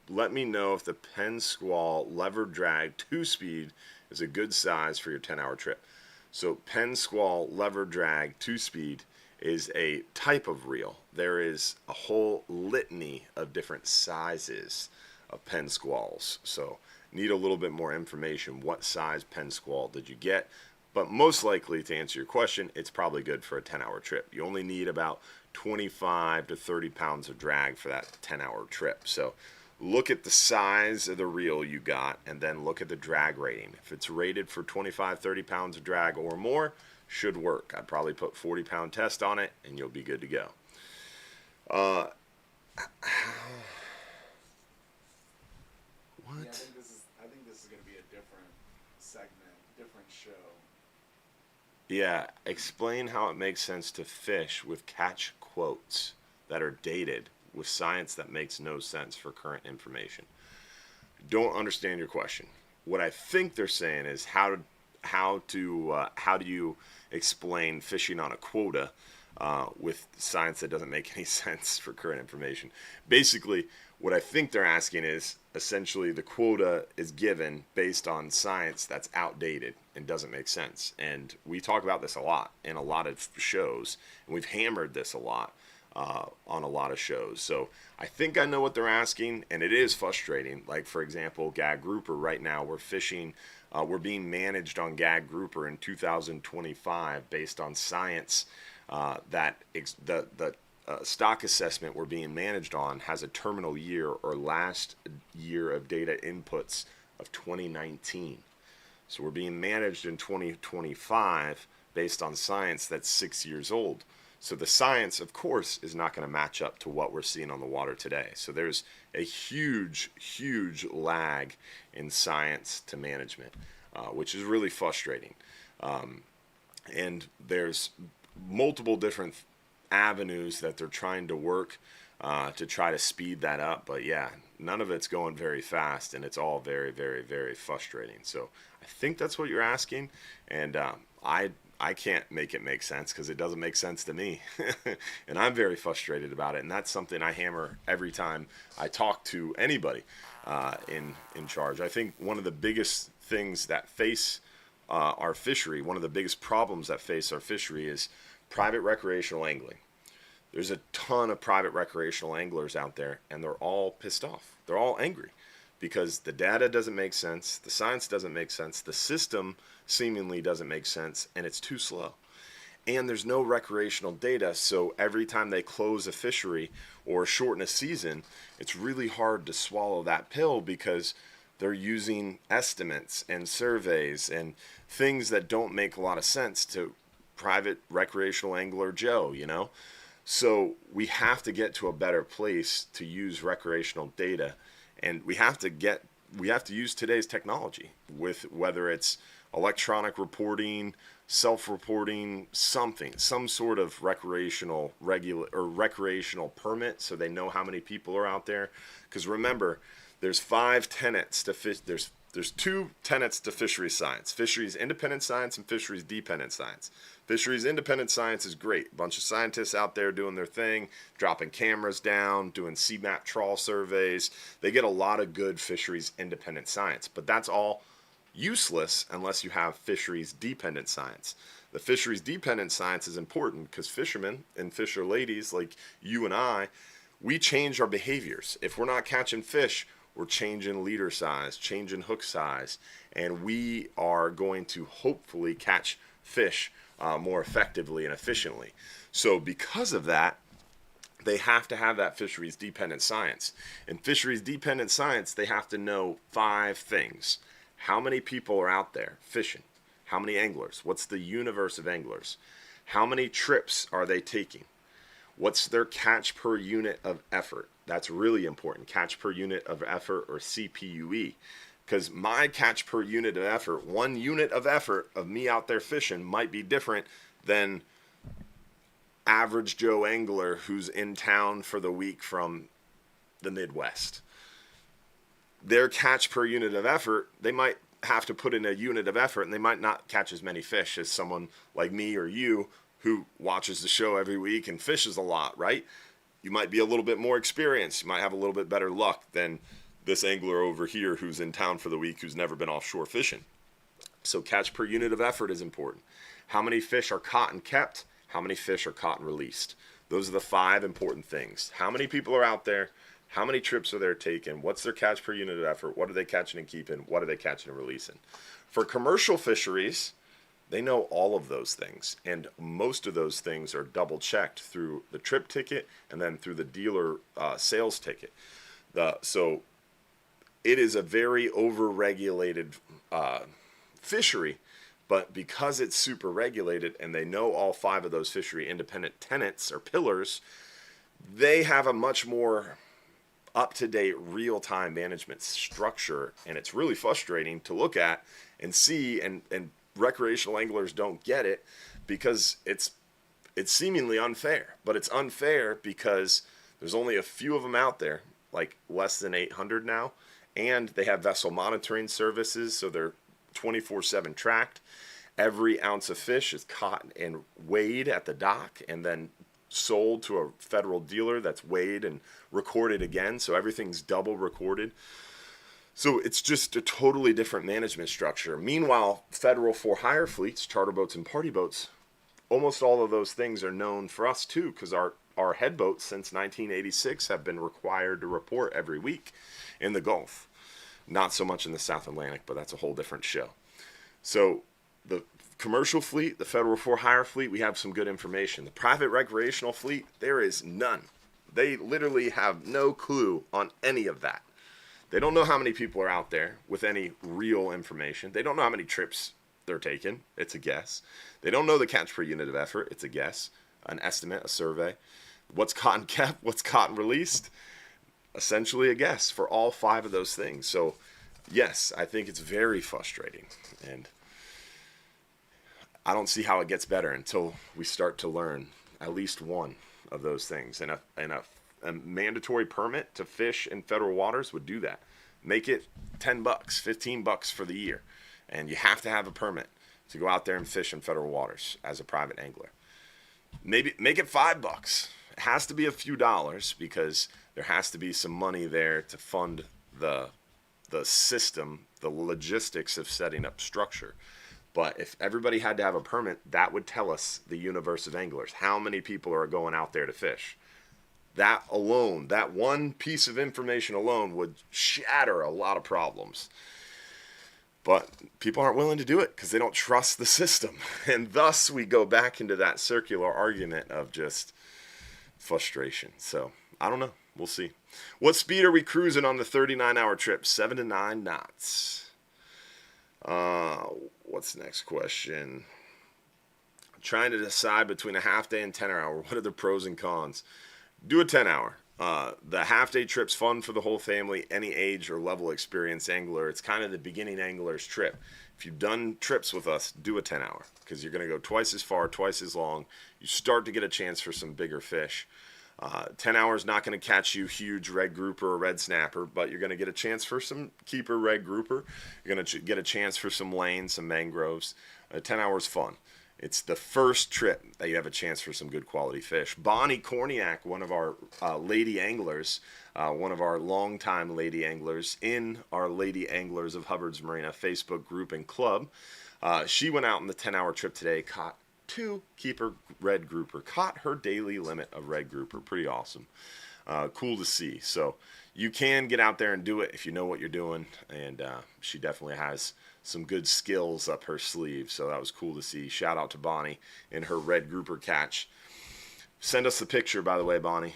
let me know if the Penn Squall lever drag 2-speed is a good size for your 10-hour trip? So Penn Squall lever drag 2-speed is a type of reel. There is a whole litany of different sizes of Penn Squalls. So need a little bit more information. What size Penn Squall did you get? But most likely, to answer your question, it's probably good for a 10-hour trip. You only need about 25 to 30 pounds of drag for that 10-hour trip. So look at the size of the reel you got and then look at the drag rating. If it's rated for 25, 30 pounds of drag or more, should work. I'd probably put 40-pound test on it and you'll be good to go. What? Yeah, I think this is going to be a different Yeah, explain how it makes sense to fish with catch quotes that are dated with science that makes no sense for current information. Don't understand your question. What I think they're saying is how do you explain fishing on a quota with science that doesn't make any sense for current information. Basically, what I think they're asking is essentially the quota is given based on science that's outdated and doesn't make sense. And we talk about this a lot in a lot of shows, and we've hammered this a lot on a lot of shows. So I think I know what they're asking, and it is frustrating. Like, for example, gag grouper right now, we're fishing, we're being managed on gag grouper in 2025 based on science the stock assessment we're being managed on has a terminal year or last year of data inputs of 2019. So we're being managed in 2025 based on science that's 6 years old. So the science, of course, is not going to match up to what we're seeing on the water today. So there's a huge, huge lag in science to management, which is really frustrating. And there's multiple different avenues that they're trying to work to try to speed that up. But yeah, none of it's going very fast, and it's all very, very, very frustrating. So I think that's what you're asking, and I can't make it make sense because it doesn't make sense to me. And I'm very frustrated about it, and that's something I hammer every time I talk to anybody in charge. I think one of the biggest things that face our fishery, one of the biggest problems that face our fishery is private recreational angling. There's a ton of private recreational anglers out there, and they're all pissed off. They're all angry because the data doesn't make sense, the science doesn't make sense, the system seemingly doesn't make sense, and it's too slow. And there's no recreational data, so every time they close a fishery or shorten a season, it's really hard to swallow that pill because they're using estimates and surveys and things that don't make a lot of sense to private recreational angler Joe, you know? So we have to get to a better place to use recreational data, and we have to use today's technology with whether it's electronic reporting, self-reporting, some sort of recreational recreational permit so they know how many people are out there. Because remember, there's 5 tenets to fish. There's 2 tenets to fisheries science: fisheries independent science and fisheries dependent science. Fisheries independent science is great. A bunch of scientists out there doing their thing, dropping cameras down, doing CMAP trawl surveys. They get a lot of good fisheries independent science, but that's all useless unless you have fisheries dependent science. The fisheries dependent science is important because fishermen and fisher ladies like you and I, we change our behaviors. If we're not catching fish, we're changing leader size, changing hook size, and we are going to hopefully catch fish more effectively and efficiently. So because of that, they have to have that fisheries dependent science. In fisheries dependent science, they have to know 5 things. How many people are out there fishing? How many anglers? What's the universe of anglers? How many trips are they taking? What's their catch per unit of effort? That's really important. Catch per unit of effort, or CPUE. Because my catch per unit of effort, 1 unit of effort of me out there fishing, might be different than average Joe angler who's in town for the week from the Midwest. Their catch per unit of effort, they might have to put in a unit of effort, and they might not catch as many fish as someone like me or you who watches the show every week and fishes a lot, right? You might be a little bit more experienced. You might have a little bit better luck than this angler over here who's in town for the week who's never been offshore fishing. So catch per unit of effort is important. How many fish are caught and kept? How many fish are caught and released? Those are the 5 important things. How many people are out there? How many trips are they taking? What's their catch per unit of effort? What are they catching and keeping? What are they catching and releasing? For commercial fisheries, they know all of those things, and most of those things are double checked through the trip ticket and then through the dealer sales ticket. So it is a very over-regulated fishery, but because it's super regulated and they know all 5 of those fishery independent tenets or pillars, they have a much more up-to-date real-time management structure, and it's really frustrating to look at and see and recreational anglers don't get it because it's seemingly unfair. But it's unfair because there's only a few of them out there, like less than 800 now, and they have vessel monitoring services, so they're 24/7 tracked. Every ounce of fish is caught and weighed at the dock and then sold to a federal dealer that's weighed and recorded again, so everything's double recorded. So it's just a totally different management structure. Meanwhile, federal for-hire fleets, charter boats and party boats, almost all of those things are known for us too, because our head boats since 1986 have been required to report every week in the Gulf. Not so much in the South Atlantic, but that's a whole different show. So the commercial fleet, the federal for-hire fleet, we have some good information. The private recreational fleet, there is none. They literally have no clue on any of that. They don't know how many people are out there with any real information. They don't know how many trips they're taking. It's a guess. They don't know the catch per unit of effort. It's a guess, an estimate, a survey. What's caught and kept, what's caught and released, essentially a guess for all 5 of those things. So yes, I think it's very frustrating, and I don't see how it gets better until we start to learn at least one of those things. And a mandatory permit to fish in federal waters would do that. Make it $10, $15 for the year, and you have to have a permit to go out there and fish in federal waters as a private angler. Maybe make it $5. It has to be a few dollars because there has to be some money there to fund the system, the logistics of setting up structure. But if everybody had to have a permit, that would tell us the universe of anglers. How many people are going out there to fish? That alone, that one piece of information alone would shatter a lot of problems. But people aren't willing to do it because they don't trust the system. And thus we go back into that circular argument of just frustration. So I don't know. We'll see. What speed are we cruising on the 39-hour trip? 7 to 9 knots. What's the next question? I'm trying to decide between a half day and 10-hour. What are the pros and cons? Do a 10-hour. The half-day trip's fun for the whole family, any age or level experience angler. It's kind of the beginning angler's trip. If you've done trips with us, do a 10-hour because you're going to go twice as far, twice as long. You start to get a chance for some bigger fish. 10 hours not going to catch you huge red grouper or red snapper, but you're going to get a chance for some keeper red grouper. You're going to get a chance for some lanes, some mangroves. 10 hours fun. It's the first trip that you have a chance for some good quality fish. Bonnie Korniak, one of our lady anglers, one of our longtime lady anglers in our Lady Anglers of Hubbard's Marina Facebook group and club, she went out on the 10-hour trip today, caught 2 keeper red grouper, caught her daily limit of red grouper. Pretty awesome. Cool to see. So you can get out there and do it if you know what you're doing, and she definitely has some good skills up her sleeve, so that was cool to see. Shout out to Bonnie and her red grouper catch. Send us the picture, by the way, Bonnie.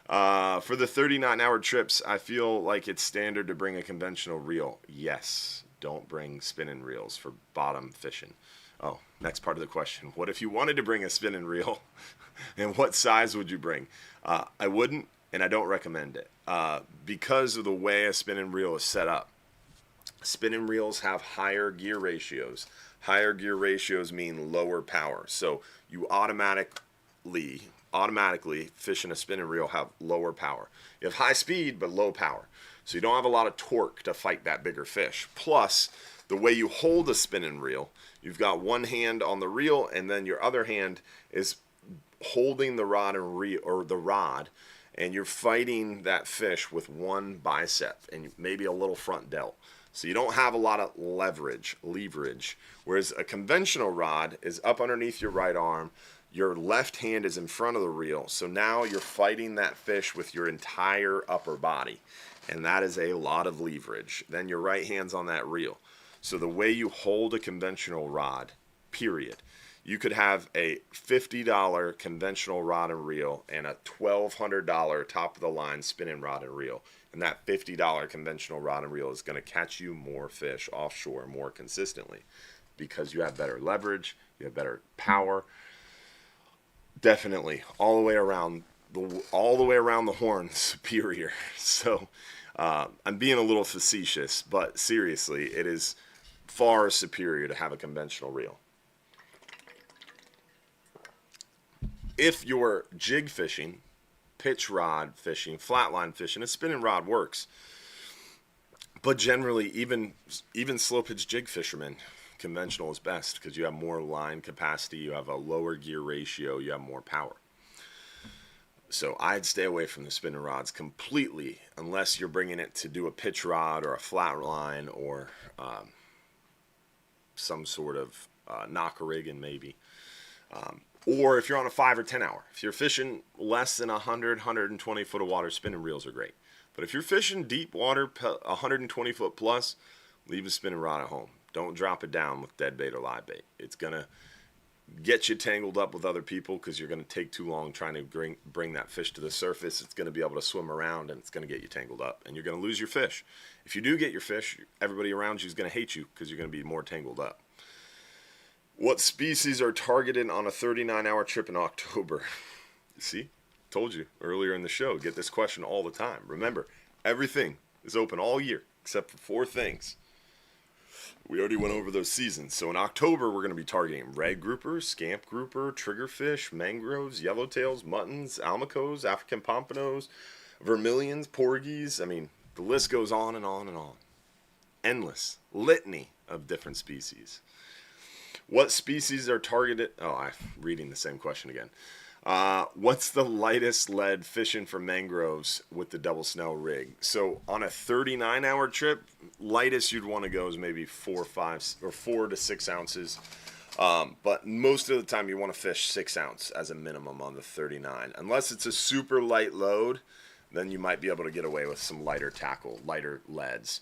For the 39-hour trips, I feel like it's standard to bring a conventional reel. Yes, don't bring spinning reels for bottom fishing. Oh, next part of the question. What if you wanted to bring a spinning reel? And what size would you bring? I wouldn't, and I don't recommend it because of the way a spinning reel is set up. Spinning reels have higher gear ratios. Higher gear ratios mean lower power. So you automatically fishing a spinning reel have lower power. You have high speed but low power. So you don't have a lot of torque to fight that bigger fish. Plus, the way you hold a spinning reel, you've got one hand on the reel and then your other hand is holding the rod and you're fighting that fish with one bicep and maybe a little front delt. So you don't have a lot of leverage, whereas a conventional rod is up underneath your right arm. Your left hand is in front of the reel. So now you're fighting that fish with your entire upper body. And that is a lot of leverage. Then your right hand's on that reel. So the way you hold a conventional rod, period. You could have a $50 conventional rod and reel and a $1,200 top-of-the-line spinning rod and reel. And that $50 conventional rod and reel is going to catch you more fish offshore more consistently because you have better leverage, you have better power. Definitely, all the way around the horn, superior. So I'm being a little facetious, but seriously, it is far superior to have a conventional reel. If you're jig fishing, pitch rod fishing, flatline fishing, a spinning rod works. But generally, even slow pitch jig fishermen, conventional is best because you have more line capacity, you have a lower gear ratio, you have more power. So I'd stay away from the spinning rods completely unless you're bringing it to do a pitch rod or a flat line or some sort of knocker rigging maybe. Or if you're on a 5 or 10 hour. If you're fishing less than 100, 120 foot of water, spinning reels are great. But if you're fishing deep water, 120 foot plus, leave a spinning rod at home. Don't drop it down with dead bait or live bait. It's going to get you tangled up with other people because you're going to take too long trying to bring that fish to the surface. It's going to be able to swim around and it's going to get you tangled up and you're going to lose your fish. If you do get your fish, everybody around you is going to hate you because you're going to be more tangled up. What species are targeted on a 39-hour trip in October? See, told you earlier in the show, get this question all the time. Remember, everything is open all year except for 4 things. We already went over those seasons. So in October, we're going to be targeting red grouper, scamp grouper, triggerfish, mangroves, yellowtails, muttons, almacos, African pompanos, vermilions, porgies. I mean, the list goes on and on and on. Endless litany of different species. What species are targeted? Oh, I'm reading the same question again. What's the lightest lead fishing for mangroves with the double snell rig? So on a 39-hour trip, lightest you'd want to go is maybe 4 to 6 ounces. But most of the time you want to fish 6 ounce as a minimum on the 39. Unless it's a super light load, then you might be able to get away with some lighter tackle, lighter leads.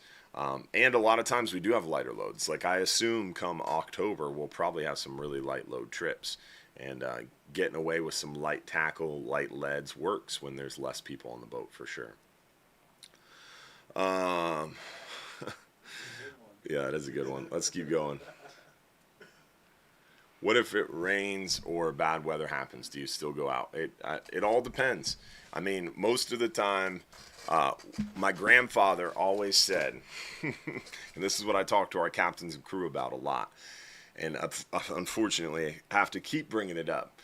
And a lot of times we do have lighter loads. Like I assume come October, we'll probably have some really light load trips. And getting away with some light tackle, light leads works when there's less people on the boat for sure. Yeah, that is a good one. Let's keep going. What if it rains or bad weather happens? Do you still go out? It all depends. I mean, most of the time, my grandfather always said, and this is what I talk to our captains and crew about a lot, and unfortunately I have to keep bringing it up.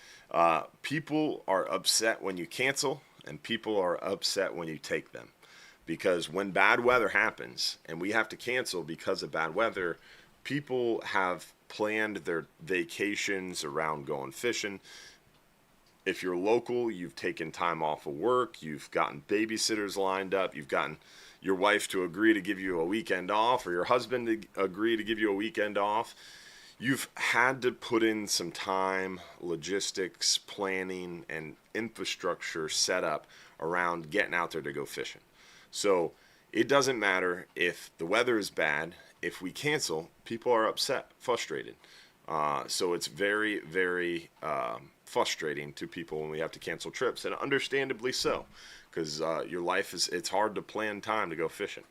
People are upset when you cancel, and people are upset when you take them. Because when bad weather happens, and we have to cancel because of bad weather, people have planned their vacations around going fishing. If you're local, you've taken time off of work, you've gotten babysitters lined up, you've gotten your wife to agree to give you a weekend off, or your husband to agree to give you a weekend off. You've had to put in some time, logistics, planning, and infrastructure set up around getting out there to go fishing. So it doesn't matter if the weather is bad. If we cancel, people are upset, frustrated. So it's very, very frustrating to people when we have to cancel trips, and understandably so, because your life it's hard to plan time to go fishing.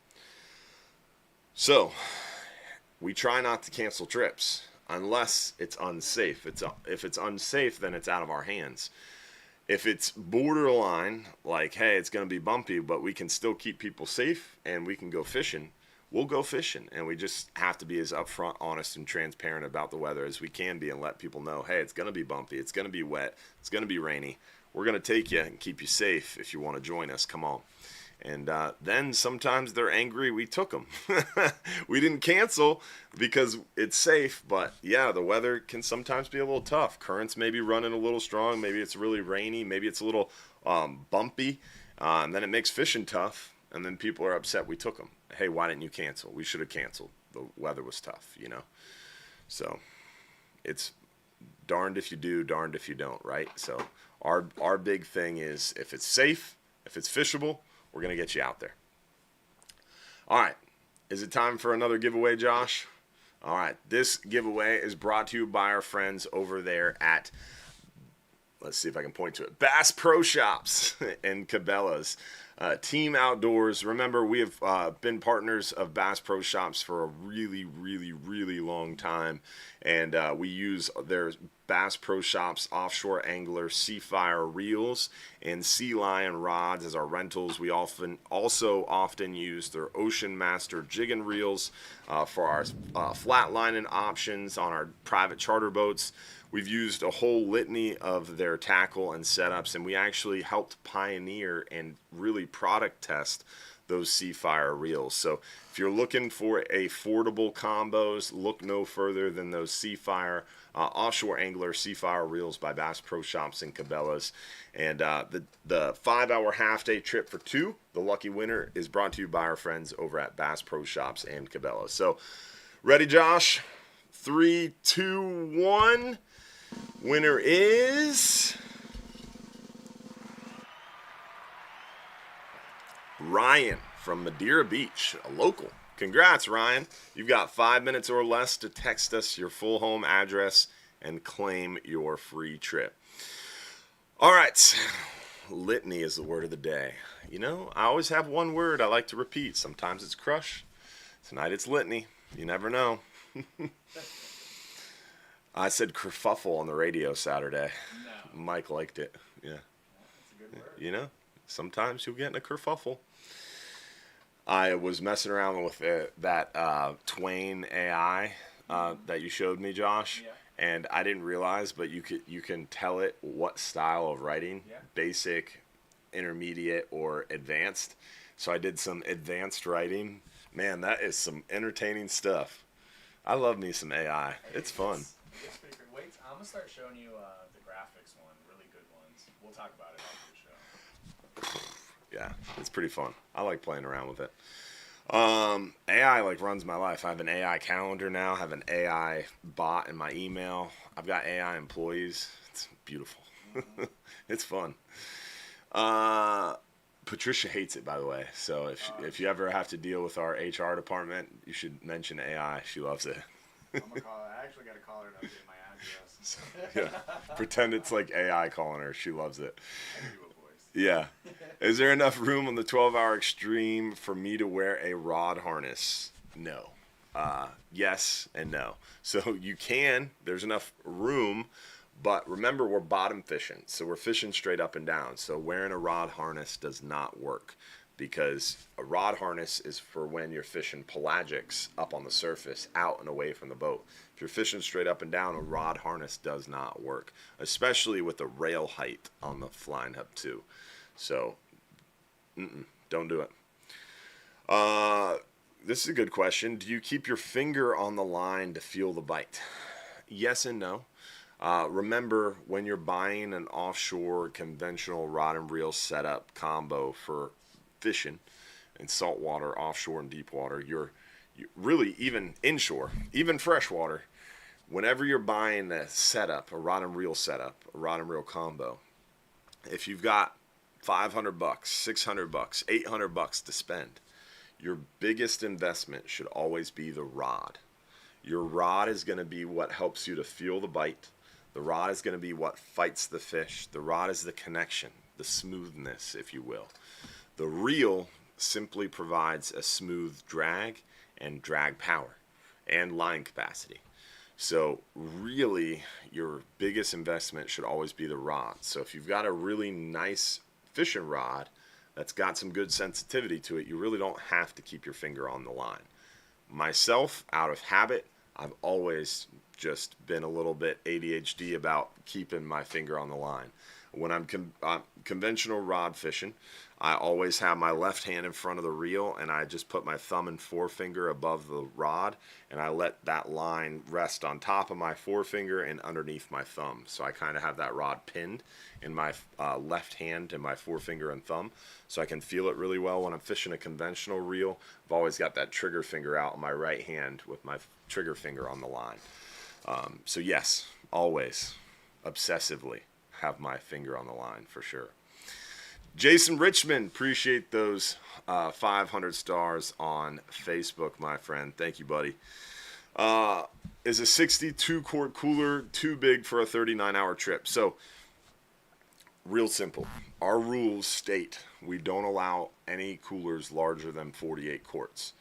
So we try not to cancel trips unless it's unsafe. If it's unsafe, then it's out of our hands. If it's borderline, like, hey, it's going to be bumpy, but we can still keep people safe and we can go fishing, we'll go fishing. And we just have to be as upfront, honest, and transparent about the weather as we can be and let people know, hey, it's going to be bumpy, it's going to be wet, it's going to be rainy. We're going to take you and keep you safe. If you want to join us, come on. And then sometimes they're angry we took them. We didn't cancel because it's safe, but yeah, the weather can sometimes be a little tough. Currents may be running a little strong. Maybe it's really rainy. Maybe it's a little bumpy. And then it makes fishing tough. And then people are upset we took them. Hey, why didn't you cancel? We should have canceled. The weather was tough, you know. So it's darned if you do, darned if you don't, right? So our big thing is if it's safe, if it's fishable, we're going to get you out there. All right. Is it time for another giveaway, Josh? All right. This giveaway is brought to you by our friends over there at let's see if I can point to it. Bass Pro Shops and Cabela's. Team Outdoors. Remember, we have been partners of Bass Pro Shops for a really, really, really long time. And we use their Bass Pro Shops Offshore Angler Seafire reels and Sea Lion rods as our rentals. We also often use their Ocean Master jig and reels for our flatlining options on our private charter boats. We've used a whole litany of their tackle and setups, and we actually helped pioneer and really product test those Seafire reels. So if you're looking for affordable combos, look no further than those Seafire Offshore Angler Seafire reels by Bass Pro Shops and Cabela's. And the 5-hour half-day trip for two, the lucky winner, is brought to you by our friends over at Bass Pro Shops and Cabela's. So, ready, Josh? 3, 2, 1. Winner is Ryan from Madeira Beach, a local. Congrats, Ryan. You've got 5 minutes or less to text us your full home address and claim your free trip. All right. Litany is the word of the day. You know, I always have one word I like to repeat. Sometimes it's crush. Tonight it's litany. You never know. I said kerfuffle on the radio Saturday. No. Mike liked it. Yeah. That's a good word. You know, sometimes you'll get in a kerfuffle. I was messing around with that Twain AI that you showed me, Josh. Yeah. And I didn't realize, but you can tell it what style of writing, basic, intermediate, or advanced. So I did some advanced writing. Man, that is some entertaining stuff. I love me some AI. It's fun. It's pretty good. Wait, I'm going to start showing you the graphics one, really good ones. We'll talk about it after the show. Yeah, it's pretty fun. I like playing around with it. AI like runs my life. I have an AI calendar now. I have an AI bot in my email. I've got AI employees. It's beautiful. It's fun. Patricia hates it, by the way. So if you ever have to deal with our HR department, you should mention AI. She loves it. I'm gonna call her. I actually got to call her and update my address. Yeah, pretend it's like AI calling her. She loves it. I can do a voice. Yeah. Is there enough room on the 12-hour extreme for me to wear a rod harness? No. Yes and no. So you can. There's enough room. But remember, we're bottom fishing. So we're fishing straight up and down. So wearing a rod harness does not work. Because a rod harness is for when you're fishing pelagics up on the surface, out and away from the boat. If you're fishing straight up and down, a rod harness does not work, especially with the rail height on the flying hub too. So, don't do it. This is a good question. Do you keep your finger on the line to feel the bite? Yes and no. Remember, when you're buying an offshore conventional rod and reel setup combo for fishing in saltwater, offshore, and deep water, you're really, even inshore, even freshwater, whenever you're buying a setup, a rod and reel setup, a rod and reel combo, if you've got $500, $600, $800 to spend, your biggest investment should always be the rod. Your rod is going to be what helps you to feel the bite. The rod is going to be what fights the fish. The rod is the connection, the smoothness, if you will. The reel simply provides a smooth drag and drag power and line capacity. So really, your biggest investment should always be the rod. So if you've got a really nice fishing rod that's got some good sensitivity to it, you really don't have to keep your finger on the line. Myself, out of habit, I've always just been a little bit ADHD about keeping my finger on the line. When I'm conventional rod fishing, I always have my left hand in front of the reel, and I just put my thumb and forefinger above the rod, and I let that line rest on top of my forefinger and underneath my thumb. So I kind of have that rod pinned in my left hand and my forefinger and thumb, so I can feel it really well when I'm fishing a conventional reel. I've always got that trigger finger out in my right hand with my trigger finger on the line. So yes, always, obsessively, have my finger on the line for sure. Jason Richmond, appreciate those 500 stars on Facebook, my friend. Thank you, buddy. Is a 62 quart cooler too big for a 39-hour trip? So real simple. Our rules state we don't allow any coolers larger than 48 quarts.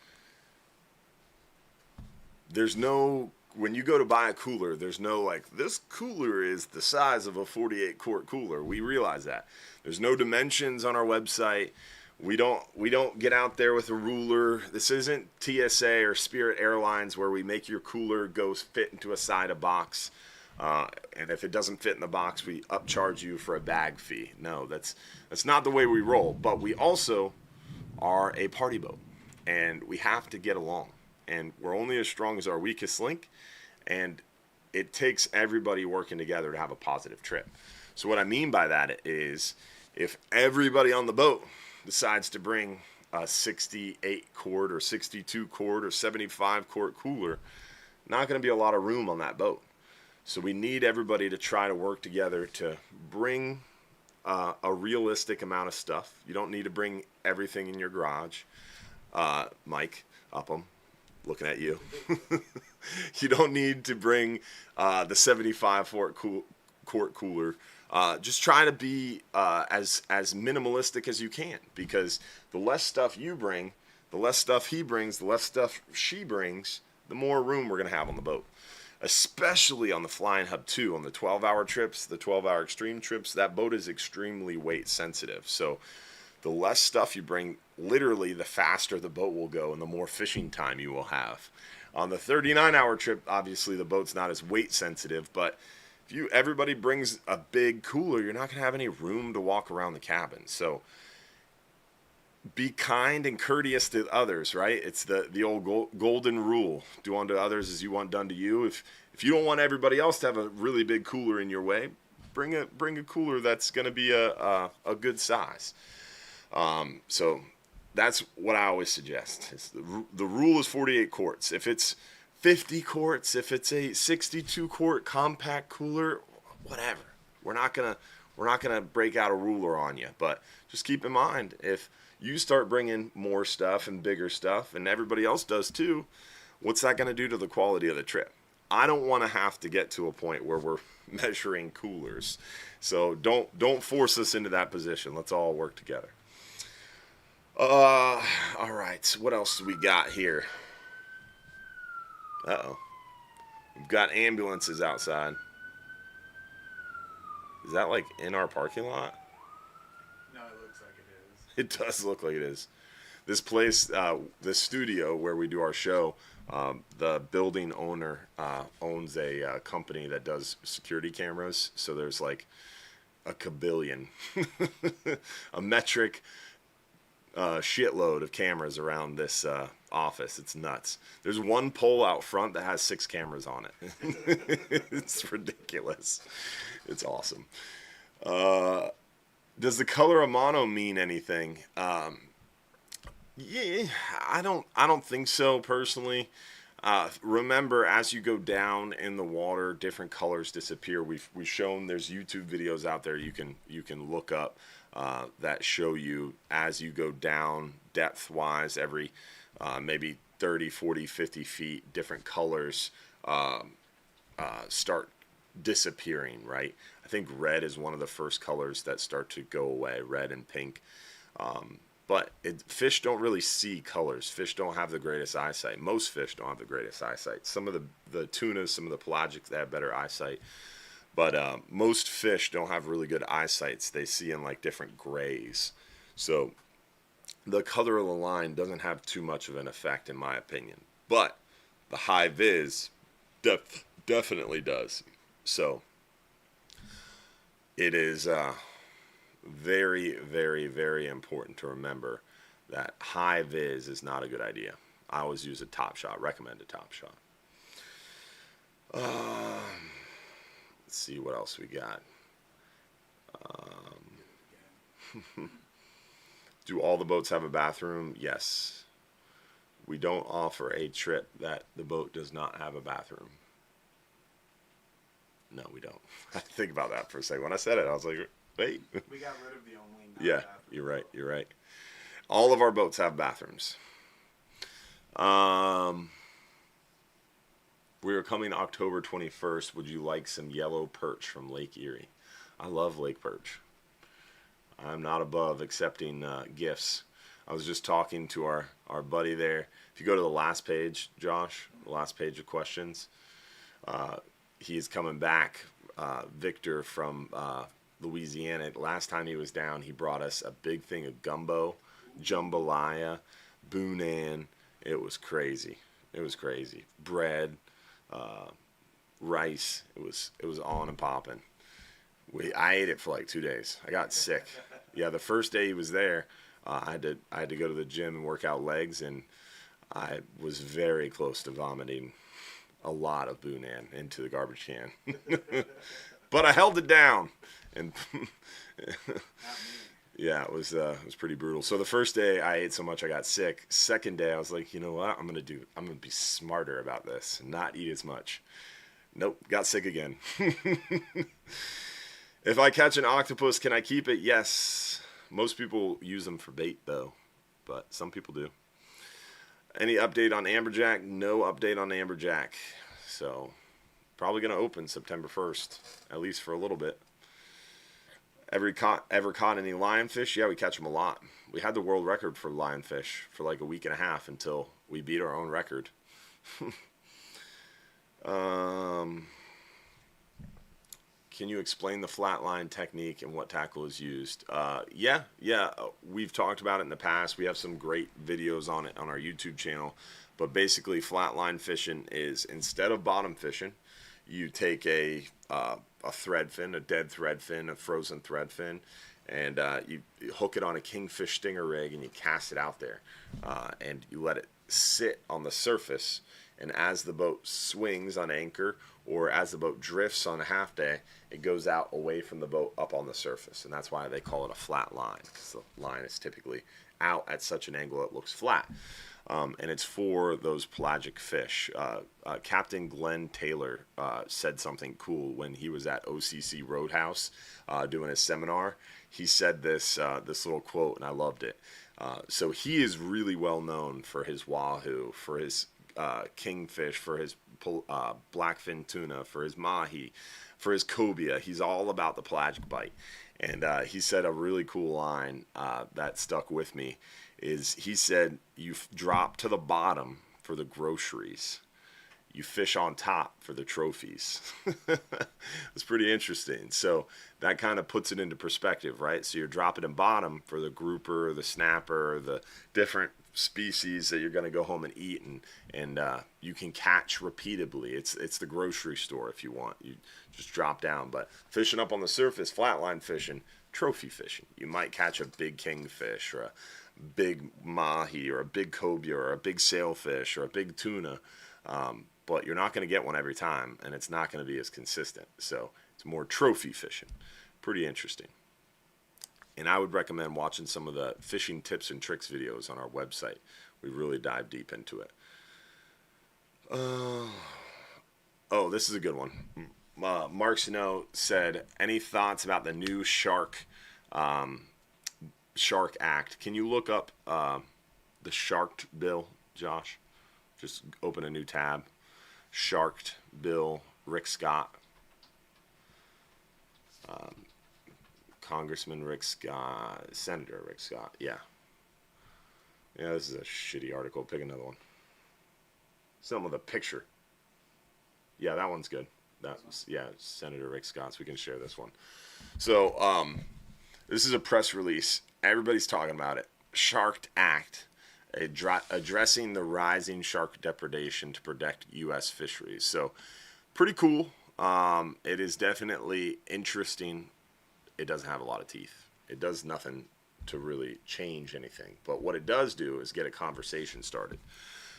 There's no, when you go to buy a cooler, there's no like, this cooler is the size of a 48 quart cooler. We realize that. There's no dimensions on our website. We don't get out there with a ruler. This isn't TSA or Spirit Airlines where we make your cooler go fit into a side of box. And if it doesn't fit in the box, we upcharge you for a bag fee. No, that's not the way we roll. But we also are a party boat, and we have to get along. And we're only as strong as our weakest link, and it takes everybody working together to have a positive trip. So what I mean by that is if everybody on the boat decides to bring a 68 quart or 62 quart or 75 quart cooler, not going to be a lot of room on that boat. So we need everybody to try to work together to bring a realistic amount of stuff. You don't need to bring everything in your garage. Mike, Upham, looking at you. You don't need to bring the 75 quart cooler. Just try to be as minimalistic as you can, because the less stuff you bring, the less stuff he brings, the less stuff she brings, the more room we're going to have on the boat. Especially on the Flying Hub 2, on the 12-hour trips, the 12-hour extreme trips, that boat is extremely weight sensitive. So the less stuff you bring, literally the faster the boat will go and the more fishing time you will have. On the 39-hour trip, obviously the boat's not as weight sensitive, but if everybody brings a big cooler, you're not going to have any room to walk around the cabin. So be kind and courteous to others, right? It's the old golden rule. Do unto others as you want done to you. If you don't want everybody else to have a really big cooler in your way, bring a cooler that's going to be a good size. So that's what I always suggest. The rule is 48 quarts. If it's 50 quarts, if it's a 62 quart compact cooler, whatever. We're not gonna break out a ruler on you. But just keep in mind, if you start bringing more stuff and bigger stuff, and everybody else does too, what's that going to do to the quality of the trip? I don't want to have to get to a point where we're measuring coolers. So don't force us into that position. Let's all work together. All right. So what else do we got here? Uh-oh. We've got ambulances outside. Is that like in our parking lot? No, it looks like it is. It does look like it is. This place, this studio where we do our show, the building owner owns a company that does security cameras. So there's like a kabillion, a metric shitload of cameras around this office. It's nuts. There's one pole out front that has 6 cameras on it. It's ridiculous. It's awesome. Does the color of mono mean anything? Yeah, I don't think so personally. Remember, as you go down in the water, different colors disappear. We've shown, there's YouTube videos out there you can look up that show you as you go down depth wise, every maybe 30, 40, 50 feet, different colors start disappearing, right? I think red is one of the first colors that start to go away, red and pink. But fish don't really see colors. Fish don't have the greatest eyesight. Most fish don't have the greatest eyesight. Some of the tunas, some of the pelagics, they have better eyesight. But most fish don't have really good eyesights. They see in like different grays. So the color of the line doesn't have too much of an effect in my opinion. But the high vis definitely does. So it is very, very, very important to remember that high vis is not a good idea. I always use a top shot, recommend a top shot. Let's see what else we got. Do all the boats have a bathroom? Yes. We don't offer a trip that the boat does not have a bathroom. No, we don't. I had to think about that for a second. When I said it, I was like, wait. We got rid of the only Yeah, you're right. You're right. All of our boats have bathrooms. We are coming October 21st. Would you like some yellow perch from Lake Erie? I love lake perch. I'm not above accepting gifts. I was just talking to our buddy there. If you go to the last page, Josh, the last page of questions, he's coming back. Victor from Louisiana. Last time he was down, he brought us a big thing of gumbo, jambalaya, boudin. It was crazy. It was crazy. Bread, rice. It was on and popping. I ate it for like 2 days. I got sick. Yeah, the first day he was there, I had to go to the gym and work out legs, and I was very close to vomiting a lot of boudin into the garbage can. But I held it down, and yeah, it was pretty brutal. So the first day I ate so much I got sick. Second day I was like, you know what? I'm gonna be smarter about this and not eat as much. Nope, got sick again. If I catch an octopus, can I keep it? Yes. Most people use them for bait though, but some people do. Any update on amberjack? No update on amberjack. So probably gonna open September 1st, at least for a little bit. Ever caught any lionfish? Yeah, we catch them a lot. We had the world record for lionfish for like a week and a half until we beat our own record. Can you explain the flatline technique and what tackle is used? Yeah. We've talked about it in the past. We have some great videos on it on our YouTube channel. But basically, flatline fishing is, instead of bottom fishing, you take a thread fin, a dead thread fin, a frozen thread fin, and you hook it on a kingfish stinger rig and you cast it out there. And you let it sit on the surface. And as the boat swings on anchor, or as the boat drifts on a half day, it goes out away from the boat up on the surface. And that's why they call it a flat line, because the line is typically out at such an angle it looks flat. And it's for those pelagic fish. Captain Glenn Taylor said something cool when he was at OCC Roadhouse doing a seminar. He said this little quote, and I loved it. So he is really well known for his wahoo, for his kingfish, for his blackfin tuna, for his mahi, for his cobia. He's all about the pelagic bite. And he said a really cool line that stuck with me. He said, you drop to the bottom for the groceries. You fish on top for the trophies. It's pretty interesting. So that kind of puts it into perspective, right? So you're dropping in bottom for the grouper, the snapper, the different species that you're going to go home and eat, and you can catch repeatably. It's the grocery store if you want. You just drop down. But fishing up on the surface, flatline fishing, trophy fishing. You might catch a big kingfish, or a big mahi, or a big cobia, or a big sailfish, or a big tuna. But you're not going to get one every time, and it's not going to be as consistent. So it's more trophy fishing. Pretty interesting. And I would recommend watching some of the fishing tips and tricks videos on our website. We really dive deep into it. Oh, this is a good one. Mark Snow said, any thoughts about the new Shark Act? Can you look up the Sharked bill, Josh? Just open a new tab. Sharked bill, Rick Scott. Congressman Rick Scott, Senator Rick Scott, yeah. Yeah, this is a shitty article. Pick another one. Something with a picture. Yeah, that one's good. Senator Rick Scott, so we can share this one. So, this is a press release. Everybody's talking about it. Sharked Act, addressing the rising shark depredation to protect U.S. fisheries. So, pretty cool. It is definitely interesting. It doesn't have a lot of teeth. It does nothing to really change anything. But what it does do is get a conversation started.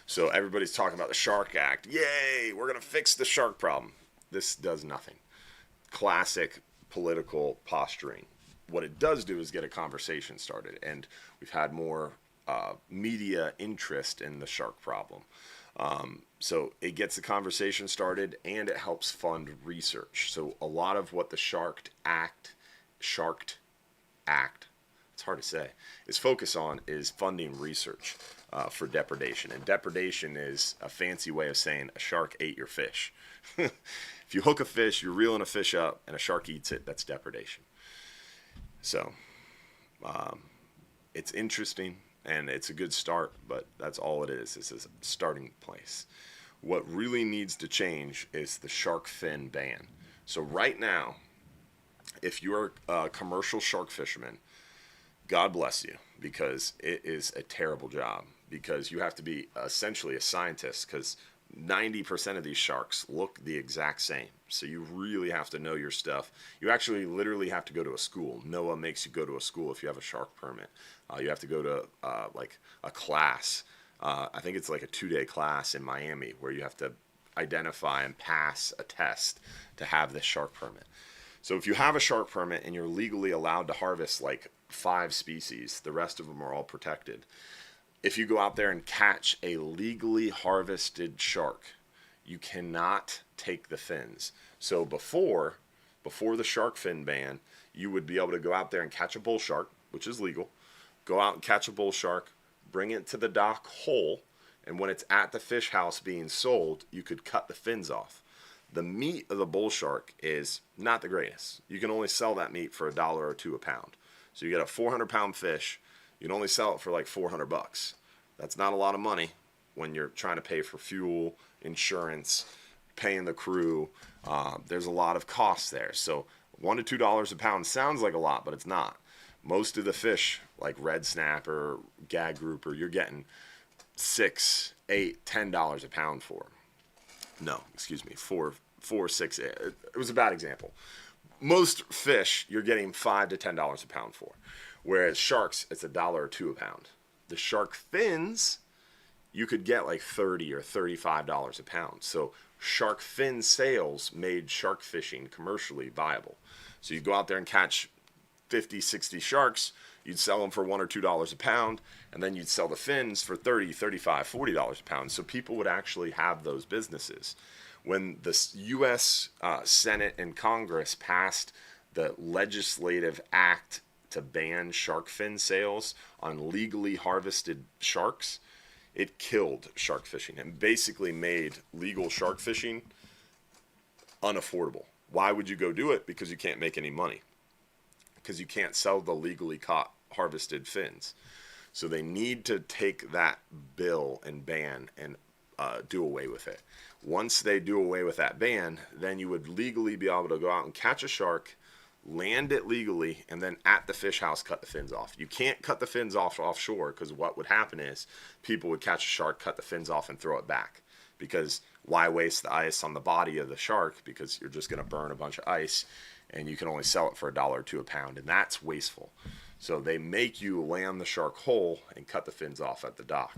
So everybody's talking about the Shark Act. Yay, we're going to fix the shark problem. This does nothing. Classic political posturing. What it does do is get a conversation started. And we've had more media interest in the shark problem. So it gets the conversation started, and it helps fund research. So a lot of what the Sharked Act, it's hard to say, is focus on is funding research for depredation. And depredation is a fancy way of saying a shark ate your fish. If you hook a fish, you're reeling a fish up, and a shark eats it, that's depredation. So It's interesting and it's a good start, but that's all it is. It's a starting place. What really needs to change is the shark fin ban. So right now, if you're a commercial shark fisherman, God bless you, because it is a terrible job, because you have to be essentially a scientist, because 90% of these sharks look the exact same. So you really have to know your stuff. You actually literally have to go to a school. NOAA makes you go to a school if you have a shark permit. You have to go to like a class. I think it's like a 2-day class in Miami where you have to identify and pass a test to have this shark permit. So if you have a shark permit and you're legally allowed to harvest like 5 species, the rest of them are all protected. If you go out there and catch a legally harvested shark, you cannot take the fins. So before the shark fin ban, you would be able to go out there and catch a bull shark, which is legal. Go out and catch a bull shark, bring it to the dock whole, and when it's at the fish house being sold, you could cut the fins off. The meat of the bull shark is not the greatest. You can only sell that meat for $1 or $2 a pound. So you get a 400-pound fish, you can only sell it for like $400. That's not a lot of money when you're trying to pay for fuel, insurance, paying the crew. There's a lot of costs there. So $1 to $2 a pound sounds like a lot, but it's not. Most of the fish, like red snapper, gag grouper, you're getting $6, $8, $10 a pound for. No, excuse me, $4, $6. It was a bad example. Most fish you're getting $5 to $10 a pound for, whereas sharks it's $1 or $2 a pound. The shark fins you could get like $30 or $35 a pound. So shark fin sales made shark fishing commercially viable. So you go out there and catch 50, 60 sharks, you'd sell them for $1 or $2 a pound, and then you'd sell the fins for $30, $35, $40 a pound. So people would actually have those businesses. When the U.S. Senate and Congress passed the legislative act to ban shark fin sales on legally harvested sharks, it killed shark fishing and basically made legal shark fishing unaffordable. Why would you go do it? Because you can't make any money. Because you can't sell the legally caught harvested fins. So they need to take that bill and ban and do away with it. Once they do away with that ban, then you would legally be able to go out and catch a shark, land it legally, and then at the fish house cut the fins off. You can't cut the fins off offshore, because what would happen is people would catch a shark, cut the fins off, and throw it back. Because why waste the ice on the body of the shark? Because you're just going to burn a bunch of ice, and you can only sell it for $1 or $2 a pound, and that's wasteful. So they make you land the shark whole and cut the fins off at the dock.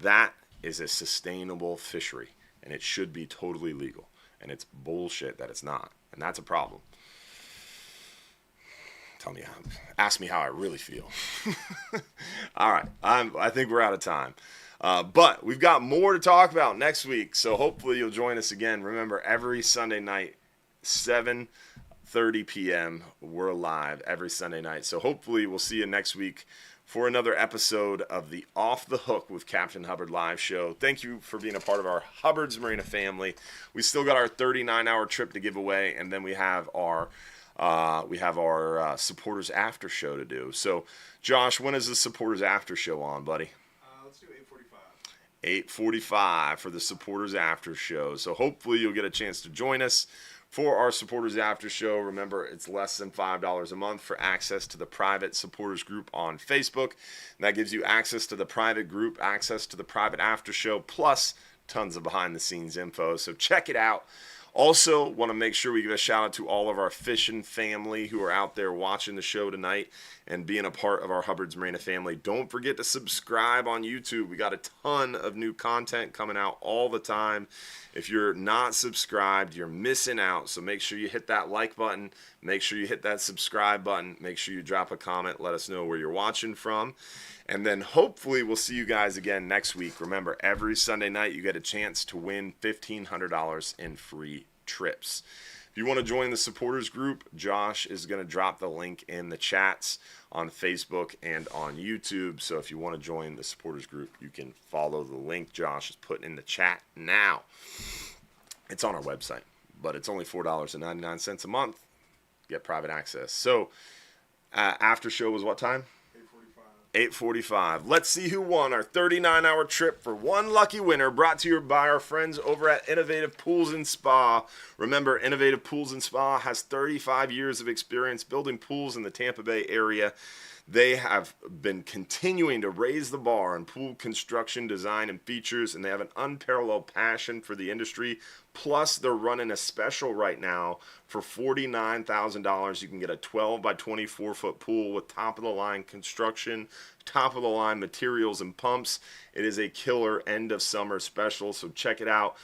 That is a sustainable fishery, and it should be totally legal. And it's bullshit that it's not, and that's a problem. Ask me how I really feel. All right, I think we're out of time. But we've got more to talk about next week, so hopefully you'll join us again. Remember, every Sunday night, 7:30 p.m., we're live every Sunday night. So hopefully we'll see you next week for another episode of the Off the Hook with Captain Hubbard live show. Thank you for being a part of our Hubbard's Marina family. We still got our 39-hour trip to give away, and then we have our supporters after show to do. So, Josh, when is the supporters after show on, buddy? Let's do 8:45. 8:45 for the supporters after show. So hopefully you'll get a chance to join us for our supporters after show. Remember, it's less than $5 a month for access to the private supporters group on Facebook. And that gives you access to the private group, access to the private after show, plus tons of behind the scenes info. So check it out. Also, want to make sure we give a shout out to all of our fishing family who are out there watching the show tonight and being a part of our Hubbard's Marina family. Don't forget to subscribe on YouTube. We got a ton of new content coming out all the time. If you're not subscribed, you're missing out. So make sure you hit that like button. Make sure you hit that subscribe button. Make sure you drop a comment. Let us know where you're watching from. And then hopefully we'll see you guys again next week. Remember, every Sunday night you get a chance to win $1,500 in free trips. If you want to join the supporters group, Josh is going to drop the link in the chats on Facebook and on YouTube. So if you want to join the supporters group, you can follow the link Josh is putting in the chat now. It's on our website, but it's only $4.99 a month. Get private access. So After show was what time? 8:45. 8:45. Let's see who won our 39-hour trip for one lucky winner, brought to you by our friends over at Innovative Pools and Spa. Remember, Innovative Pools and Spa has 35 years of experience building pools in the Tampa Bay area. They have been continuing to raise the bar on pool construction, design, and features, and they have an unparalleled passion for the industry. Plus, they're running a special right now for $49,000. You can get a 12 by 24-foot pool with top-of-the-line construction, top-of-the-line materials and pumps. It is a killer end-of-summer special, so check it out.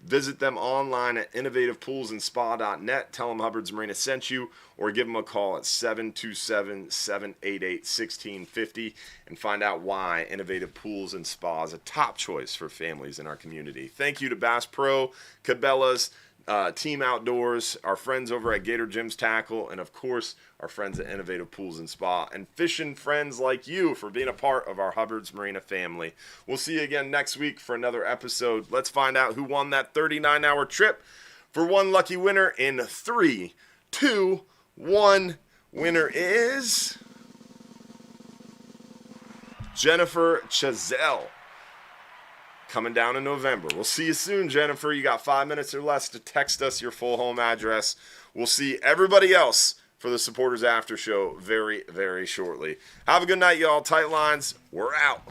Visit them online at innovativepoolsandspa.net. Tell them Hubbard's Marina sent you, or give them a call at 727-788-1650 and find out why Innovative Pools and Spa is a top choice for families in our community. Thank you to Bass Pro, Cabela's, Team Outdoors, our friends over at Gator Jim's Tackle, and of course, our friends at Innovative Pools and Spa, and fishing friends like you for being a part of our Hubbard's Marina family. We'll see you again next week for another episode. Let's find out who won that 39-hour trip for one lucky winner in 3, 2, 1. Winner is Jennifer Chazelle. Coming down in November. We'll see you soon, Jennifer. You got 5 minutes or less to text us your full home address. We'll see everybody else for the Supporters After Show very, very shortly. Have a good night, y'all. Tight lines. We're out.